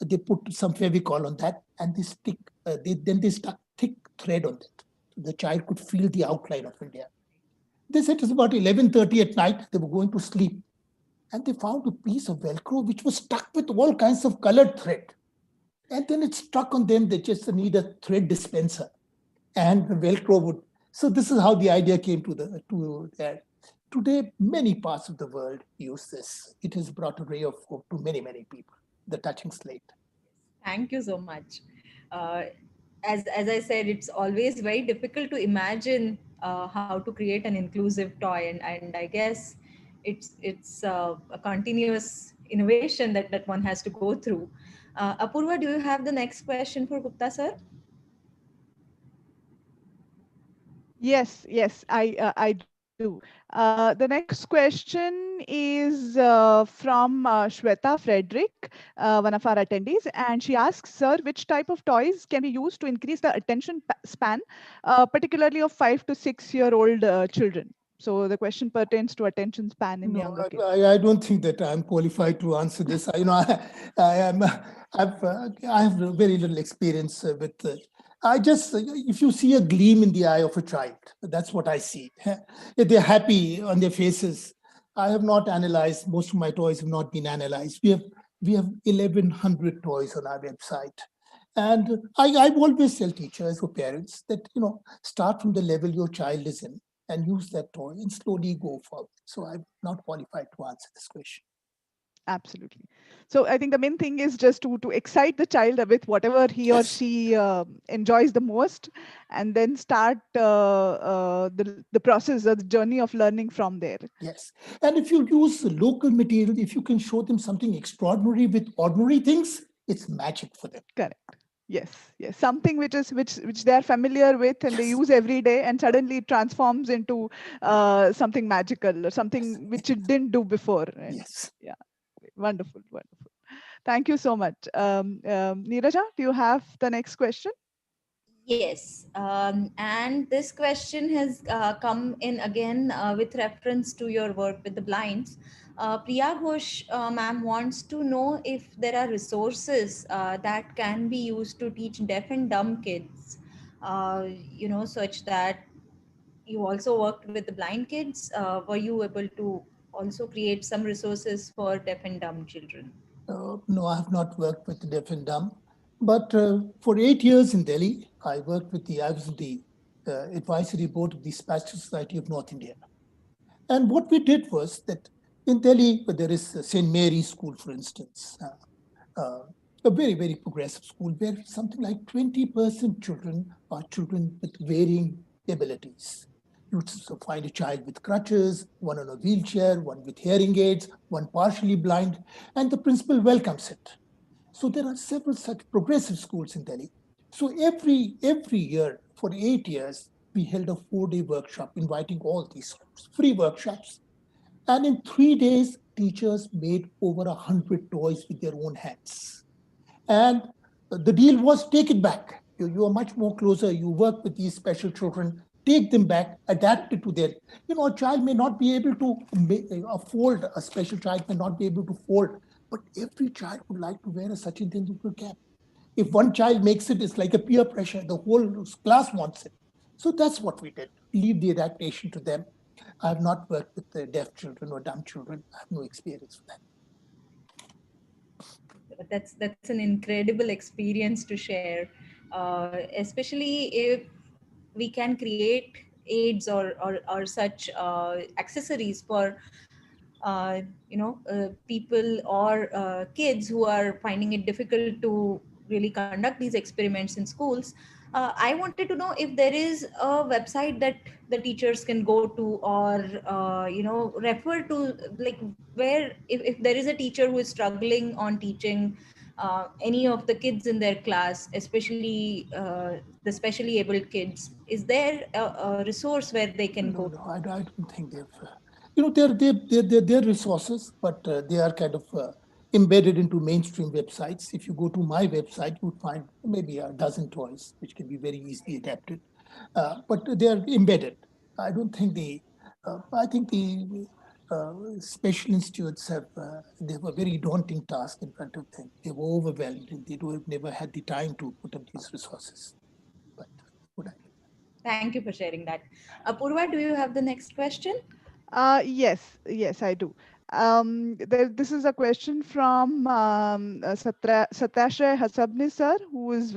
they put some Fevicol on that, and they stuck thick thread on it. The child could feel the outline of India. They said it was about 11:30 at night. They were going to sleep. And they found a piece of Velcro which was stuck with all kinds of colored thread. And then it struck on them. They just need a thread dispenser. And the Velcro would. So this is how the idea came to that. Today, many parts of the world use this. It has brought a ray of hope to many, many people, the touching slate. Thank you so much. Uh, as I said, it's always very difficult to imagine how to create an inclusive toy, and I guess it's a continuous innovation that one has to go through. Apurva, do you have the next question for Gupta sir? Yes, I do. The next question is from Shweta Frederick, one of our attendees, and she asks, "Sir, which type of toys can be used to increase the attention span, particularly of 5 to 6 year old children?" So the question pertains to attention span in No, younger kids. I don't think that I'm qualified to answer this. I am, I have very little experience with. I just, if you see a gleam in the eye of a child, that's what I see. If they're happy on their faces. I have not analyzed. Most of my toys have not been analyzed. We have 1,100 toys on our website. And I always tell teachers or parents that, start from the level your child is in and use that toy and slowly go forward. So I'm not qualified to answer this question. Absolutely. So I think the main thing is just to excite the child with whatever he or Yes. she enjoys the most, and then start the process or the journey of learning from there. Yes. And if you use local material, if you can show them something extraordinary with ordinary things, it's magic for them. Correct. Yes. Something which they are familiar with and they use every day, and suddenly it transforms into something magical or something which it didn't do before. And yes. Yeah. Wonderful. Thank you so much. Neeraja, do you have the next question? Yes, and this question has come in again with reference to your work with the blinds. Priya Ghosh, ma'am, wants to know if there are resources that can be used to teach deaf and dumb kids, such that you also worked with the blind kids. Were you able to also create some resources for deaf and dumb children? No, I have not worked with the deaf and dumb. But for 8 years in Delhi, I was the advisory board of the Spastic Society of North India. And what we did was that in Delhi, there is St. Mary's School, for instance, a very, very progressive school where something like 20% children are children with varying abilities. You find a child with crutches, one on a wheelchair, one with hearing aids, one partially blind, and the principal welcomes it. So there are several such progressive schools in Delhi. So every year for 8 years, we held a 4-day workshop inviting all these schools, free workshops. And in 3 days, teachers made over 100 toys with their own hands. And the deal was take it back. You are much more closer. You work with these special children, take them back, adapt it to their, a child may not be able to fold, a special child may not be able to fold, but every child would like to wear a Sachin Tendulkar cap. If one child makes it, it's like a peer pressure. The whole class wants it. So that's what we did. Leave the adaptation to them. I have not worked with the deaf children or dumb children. I have no experience with that. That's an incredible experience to share, especially if we can create aids or such accessories for people or kids who are finding it difficult to really conduct these experiments in schools. I wanted to know if there is a website that the teachers can go to, or refer to, like where if there is a teacher who is struggling on teaching any of the kids in their class, especially the specially abled kids, is there a resource where they can go? No, I don't think they're resources, but they are kind of embedded into mainstream websites. If you go to my website, you would find maybe a dozen toys which can be very easily adapted, but they are embedded. I don't think I think the special institutes they have a very daunting task in front of them. They were overwhelmed and they have never had the time to put up these resources. But would I? Thank you for sharing that. Apurva, do you have the next question? Yes, I do. This is a question from Satyashay Hasabni sir, who is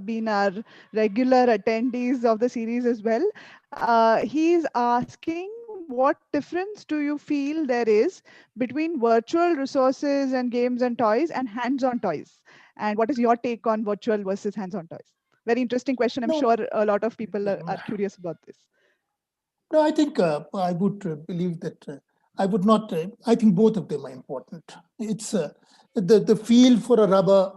been our regular attendees of the series as well. He is asking what difference do you feel there is between virtual resources and games and toys and hands-on toys? And what is your take on virtual versus hands-on toys? Very interesting question. I'm No, sure a lot of people yeah, are curious about this. no, I think I would believe that I would not. I think both of them are important. It's the feel for a rubber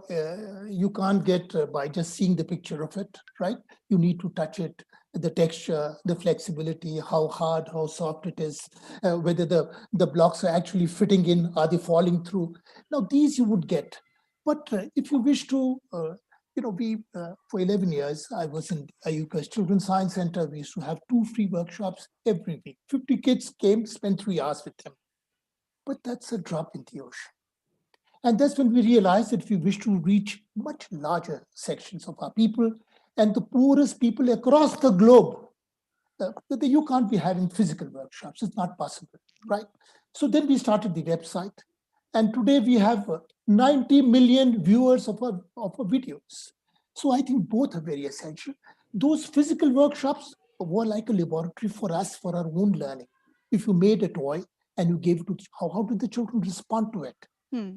you can't get by just seeing the picture of it, right? You need to touch it, the texture, the flexibility, how hard, how soft it is, whether the blocks are actually fitting in, are they falling through? Now these you would get, but if you wish to. We for 11 years, I was in IISER Children's Science Center. We used to have 2 free workshops every week. 50 kids came, spent 3 hours with them. But that's a drop in the ocean. And that's when we realized that we wish to reach much larger sections of our people and the poorest people across the globe. That you can't be having physical workshops. It's not possible, right? So then we started the website. And today we have 90 million viewers of our videos. So I think both are very essential. Those physical workshops were like a laboratory for us, for our own learning. If you made a toy and you gave it to, how did the children respond to it?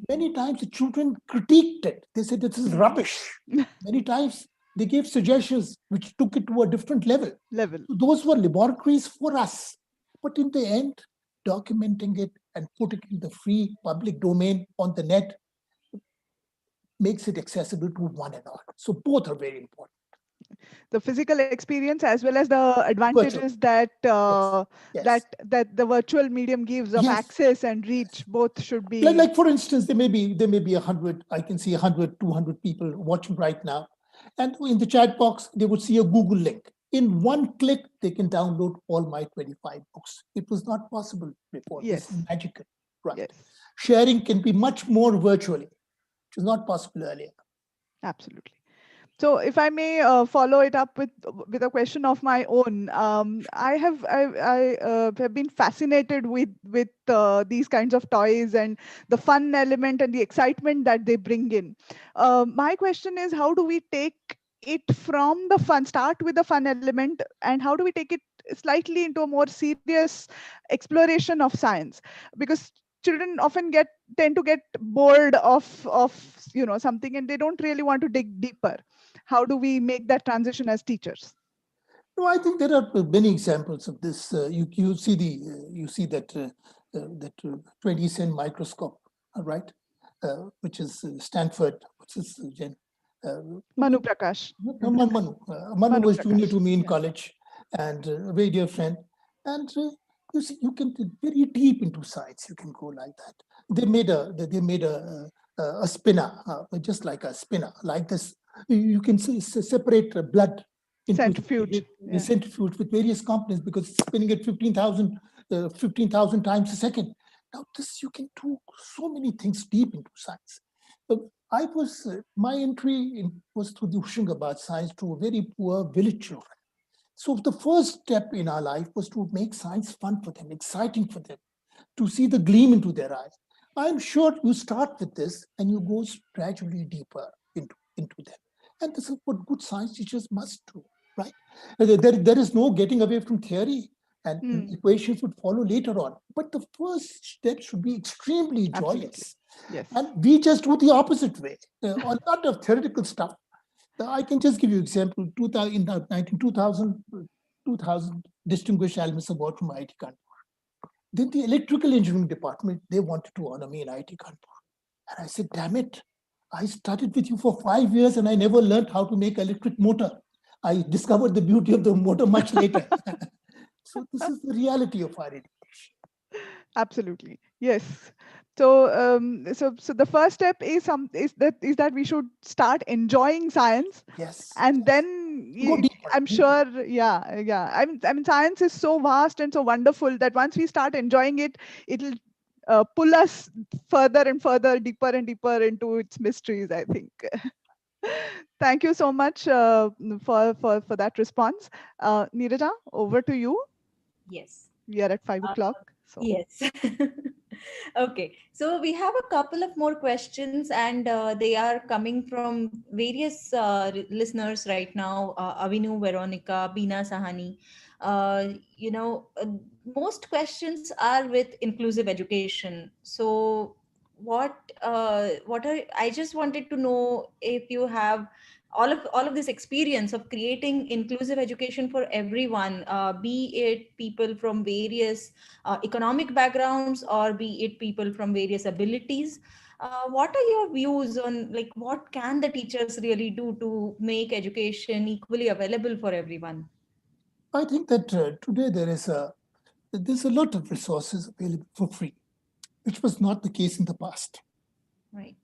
Many times the children critiqued it. They said, this is rubbish. Many times they gave suggestions which took it to a different level. So those were laboratories for us. But in the end, documenting it and putting it in the free public domain on the net makes it accessible to one and all. So both are very important. The physical experience as well as the advantages that that the virtual medium gives of access and reach, both should be. Like for instance, there may be 100, I can see 100, 200 people watching right now. And in the chat box, they would see a Google link. In one click, they can download all my 25 books. It was not possible before. Yes. It's magical, right? Yes. Sharing can be much more virtually, which was not possible earlier. Absolutely. So if I may follow it up with a question of my own, I have been fascinated with these kinds of toys and the fun element and the excitement that they bring in. My question is, how do we take it from the fun, start with the fun element, and how do we take it slightly into a more serious exploration of science? Because children often tend to get bored of something, and they don't really want to dig deeper. How do we make that transition as teachers? No, I think there are many examples of this. You see that 20-cent microscope, right? Which is Stanford. What's his Jen? Manu Prakash. Manu was junior to me in college, and a very dear friend. And you see, you can get very deep into science. You can go like that. They made a spinner, just like a spinner, like this. You can separate blood into centrifuge. A centrifuge with various components because it's spinning at 15,000 times a second. Now this you can do so many things deep into science. My entry was through the Hoshangabad science to a very poor village children. So the first step in our life was to make science fun for them, exciting for them, to see the gleam into their eyes. I'm sure you start with this and you go gradually deeper into them. And this is what good science teachers must do, right? There is no getting away from theory, and equations would follow later on. But the first step should be extremely joyous. Yes. And we just do the opposite way. A lot of theoretical stuff. I can just give you an example. 2000 Distinguished Alumnus Award from IIT Kanpur. Then the electrical engineering department, they wanted to honor me in IIT Kanpur. And I said, damn it. I studied with you for 5 years and I never learned how to make electric motor. I discovered the beauty of the motor much later. So this is the reality of our education. Absolutely. Yes. So, so the first step is that we should start enjoying science. Yes. And then I'm sure, yeah. I mean, science is so vast and so wonderful that once we start enjoying it, it'll pull us further and further, deeper and deeper into its mysteries, I think. Thank you so much for that response. Neeraja, over to you. Yes. We are at 5 o'clock. So. Yes. Okay, so we have a couple of more questions, and they are coming from various listeners right now. Avinu, Veronica, Bina Sahani. Uh, you know, uh, Most questions are with inclusive education. So, what are I just wanted to know if you have all of this experience of creating inclusive education for everyone, be it people from various economic backgrounds or be it people from various abilities. What are your views on, like, what can the teachers really do to make education equally available for everyone? I think that today there's a lot of resources available for free, which was not the case in the past. Right.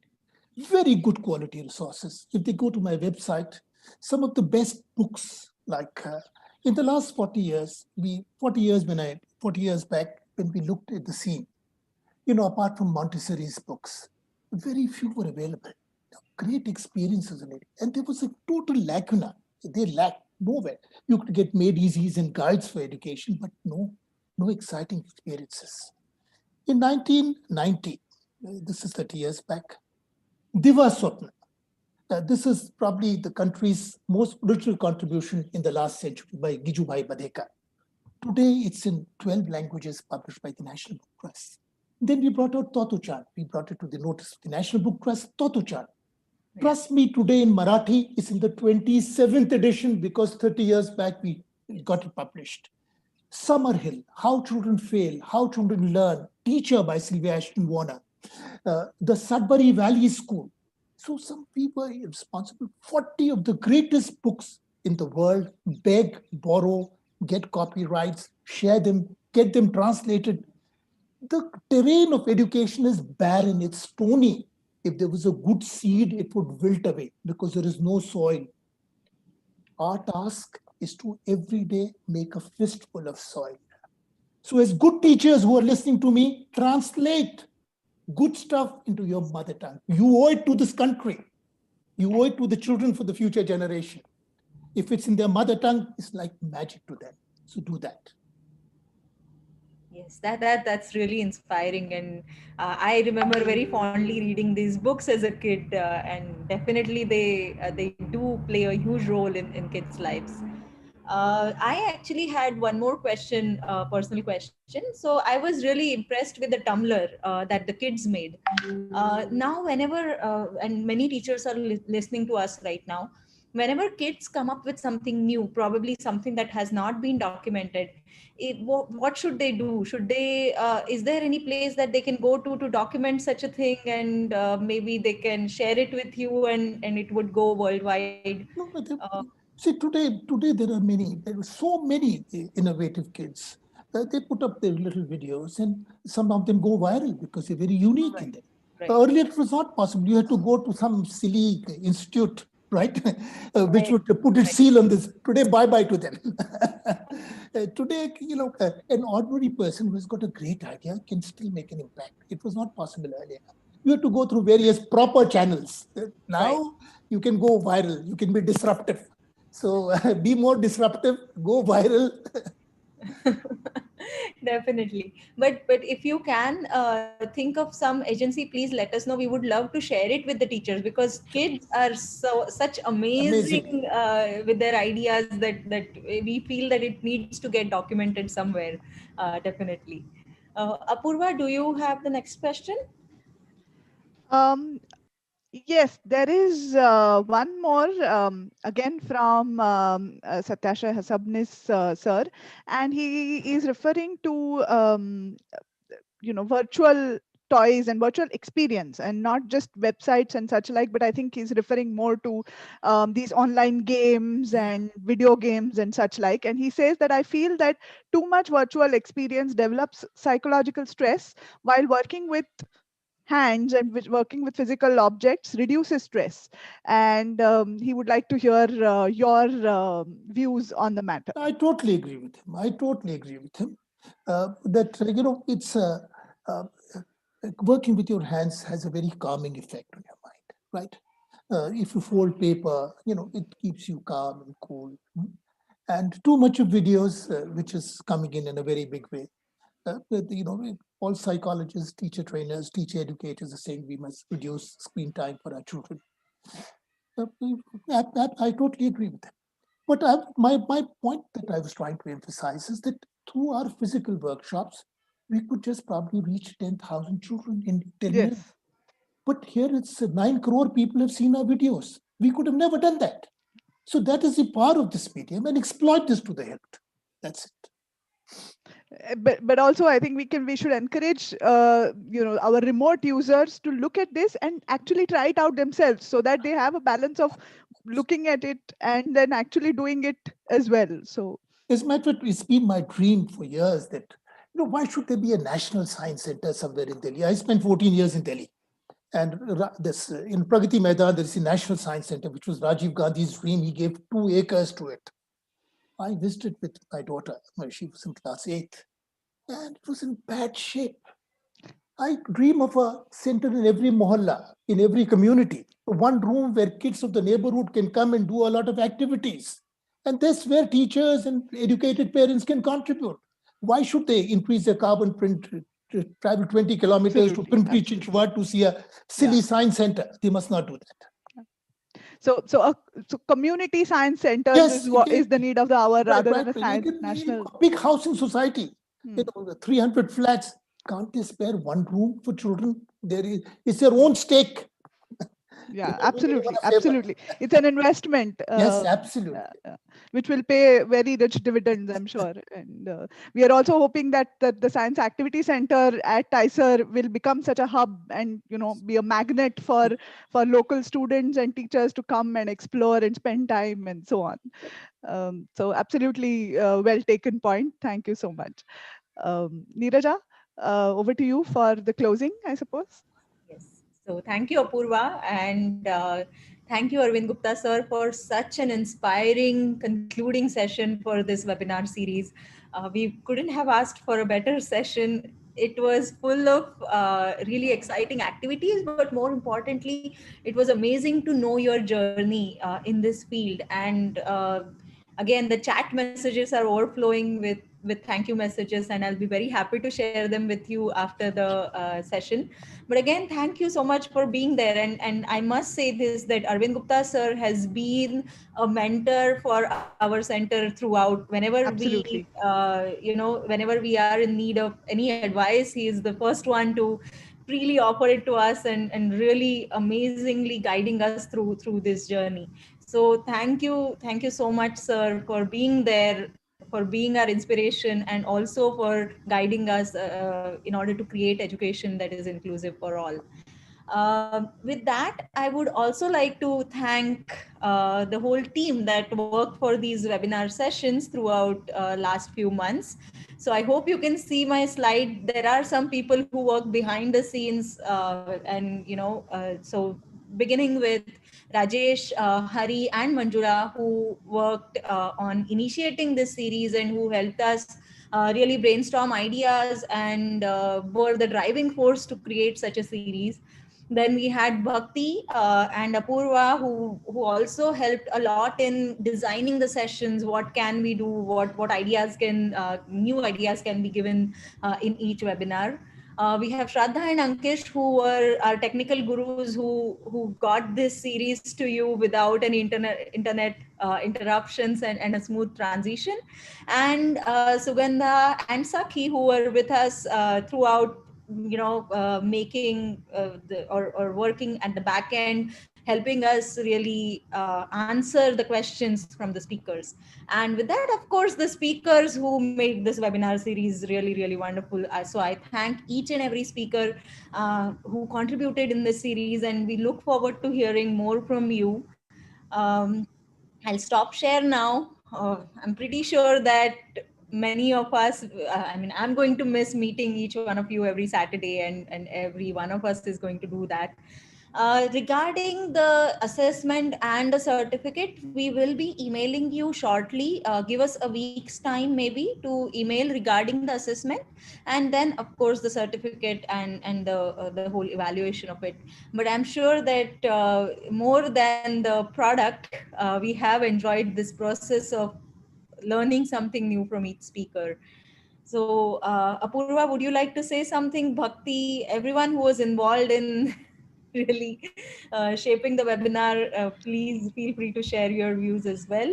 Very good quality resources. If they go to my website, some of the best books, like in the last 40 years, 40 years back, when we looked at the scene, apart from Montessori's books, very few were available. Great experiences in it. And there was a total lacuna. They lacked nowhere. You could get made easies and guides for education, but no exciting experiences. In 1990, this is 30 years back, Diva Swapna. This is probably the country's most literal contribution in the last century by Gijubhai Badekar. Today, it's in 12 languages published by the National Book Trust. Then we brought out Totuchan. We brought it to the notice of the National Book Trust, Totuchan. Trust me, today in Marathi, it's in the 27th edition because 30 years back we got it published. Summerhill, How Children Fail, How Children Learn, Teacher by Sylvia Ashton Warner, the Sudbury Valley School. So some people are responsible. 40 of the greatest books in the world, beg, borrow, get copyrights, share them, get them translated. The terrain of education is barren, it's stony. If there was a good seed, it would wilt away because there is no soil. Our task is to every day make a fistful of soil. So as good teachers who are listening to me, translate good stuff into your mother tongue. You owe it to this country. You owe it to the children for the future generation. If it's in their mother tongue, it's like magic to them. So do that. Yes, that's really inspiring, and I remember very fondly reading these books as a kid, and definitely they do play a huge role in kids' lives. I actually had one more question, personal question. So I was really impressed with the Tumblr that the kids made. Now, whenever and many teachers are listening to us right now, whenever kids come up with something new, probably something that has not been documented, what should they do? Should they? Is there any place that they can go to document such a thing, and maybe they can share it with you, and it would go worldwide? No, see, today there are so many innovative kids. They put up their little videos, and some of them go viral because they're very unique in them. Right. Earlier, it was not possible. You had to go to some silly institute, right, which would put its seal on this. Today, bye-bye to them. Today, an ordinary person who has got a great idea can still make an impact. It was not possible earlier. You have to go through various proper channels. Now, you can go viral. You can be disruptive. So be more disruptive, go viral. Definitely. But if you can think of some agency, please let us know. We would love to share it with the teachers, because kids are such amazing with their ideas that we feel that it needs to get documented somewhere. Definitely. Apurva, do you have the next question? Um, Yes, there is one more, again from Satyasha Hasabnis sir, and he is referring to virtual toys and virtual experience, and not just websites and such like, but I think he's referring more to these online games and video games and such like. And he says that I feel that too much virtual experience develops psychological stress, while working with hands and working with physical objects reduces stress. And he would like to hear your views on the matter. I totally agree with him. That it's working with your hands has a very calming effect on your mind, right? If you fold paper, it keeps you calm and cool. And too much of videos, which is coming in a very big way, All psychologists, teacher trainers, teacher educators are saying we must reduce screen time for our children. I totally agree with that. But my point that I was trying to emphasize is that through our physical workshops, we could just probably reach 10,000 children in 10 Yes. minutes. But here it's 9 crore people have seen our videos. We could have never done that. So that is the power of this medium, and exploit this to the hilt. That's it. But also I think we should encourage our remote users to look at this and actually try it out themselves, so that they have a balance of looking at it and then actually doing it as well. So as a matter of fact, it's been my dream for years that why should there be a national science center somewhere in Delhi? I spent 14 years in Delhi, and this in Pragati Maidan there is a national science center, which was Rajiv Gandhi's dream. He gave 2 acres to it. I visited with my daughter when she was in class 8th, and it was in bad shape. I dream of a center in every mohalla, in every community, one room where kids of the neighborhood can come and do a lot of activities. And that's where teachers and educated parents can contribute. Why should they increase their carbon print to travel 20 kilometers to Pimpri Chinchwad to see a silly science center? They must not do that. So community science centers Yes, is the need of the hour, rather than a science a national. big housing society, 300 flats. Can't they spare one room for children? It's their own stake. Yeah, absolutely. It's an investment. Yes, absolutely. Which will pay very rich dividends, I'm sure. And we are also hoping that the Science Activity Center at IISER will become such a hub and be a magnet for local students and teachers to come and explore and spend time and so on. So absolutely well taken point. Thank you so much. Neeraja, over to you for the closing, I suppose. Yes. So thank you, Apurva, and thank you, Arvind Gupta, sir, for such an inspiring concluding session for this webinar series. We couldn't have asked for a better session. It was full of really exciting activities, but more importantly, it was amazing to know your journey in this field. And again, the chat messages are overflowing with thank you messages, and I'll be very happy to share them with you after the session. But again, thank you so much for being there. And I must say this, that Arvind Gupta sir has been a mentor for our center throughout. Whenever Absolutely. whenever we are in need of any advice, he is the first one to freely offer it to us, and really amazingly guiding us through this journey. So thank you so much, sir, for being there, for being our inspiration, and also for guiding us in order to create education that is inclusive for all. With that, I would also like to thank the whole team that worked for these webinar sessions throughout last few months. So I hope you can see my slide. There are some people who work behind the scenes, so beginning with Rajesh, Hari, and Manjula, who worked on initiating this series and who helped us really brainstorm ideas and were the driving force to create such a series. Then we had Bhakti and Apurva, who also helped a lot in designing the sessions. What can we do? What ideas can new ideas can be given in each webinar? We have Shraddha and Ankish, who were our technical gurus, who got this series to you without any internet interruptions and a smooth transition. And Sugandha and Sakhi, who were with us throughout, making or working at the back end, helping us really answer the questions from the speakers. And with that, of course, the speakers who made this webinar series really wonderful. So I thank each and every speaker who contributed in this series, and we look forward to hearing more from you. I'll stop share now. I'm pretty sure that many of us, I'm going to miss meeting each one of you every Saturday, and every one of us is going to do that. Regarding the assessment and the certificate, we will be emailing you shortly. Give us a week's time maybe to email regarding the assessment, and then of course the certificate and the whole evaluation of it. But I'm sure that more than the product, we have enjoyed this process of learning something new from each speaker. So Apurva, would you like to say something? Bhakti, everyone who was involved in really shaping the webinar, please feel free to share your views as well.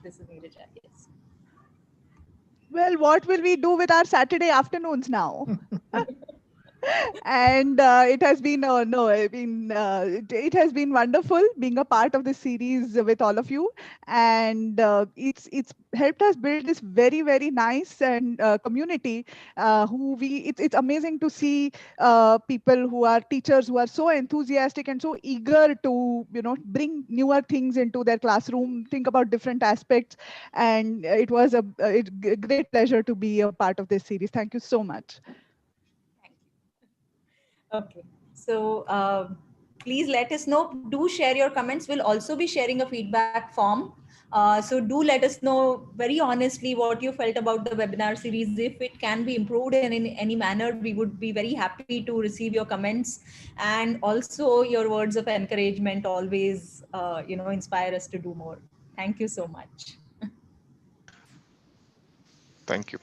This is Neeraj, yes. Well, what will we do with our Saturday afternoons now? And it has been no I mean it has been wonderful being a part of this series with all of you, and it's helped us build this very nice and community who we it's amazing to see people who are teachers who are so enthusiastic and so eager to bring newer things into their classroom, think about different aspects, and it was a great pleasure to be a part of this series. Thank you so much. Okay, so please let us know. Do share your comments. We'll also be sharing a feedback form. So do let us know very honestly what you felt about the webinar series. If it can be improved in any manner, we would be very happy to receive your comments, and also your words of encouragement always inspire us to do more. Thank you so much. Thank you.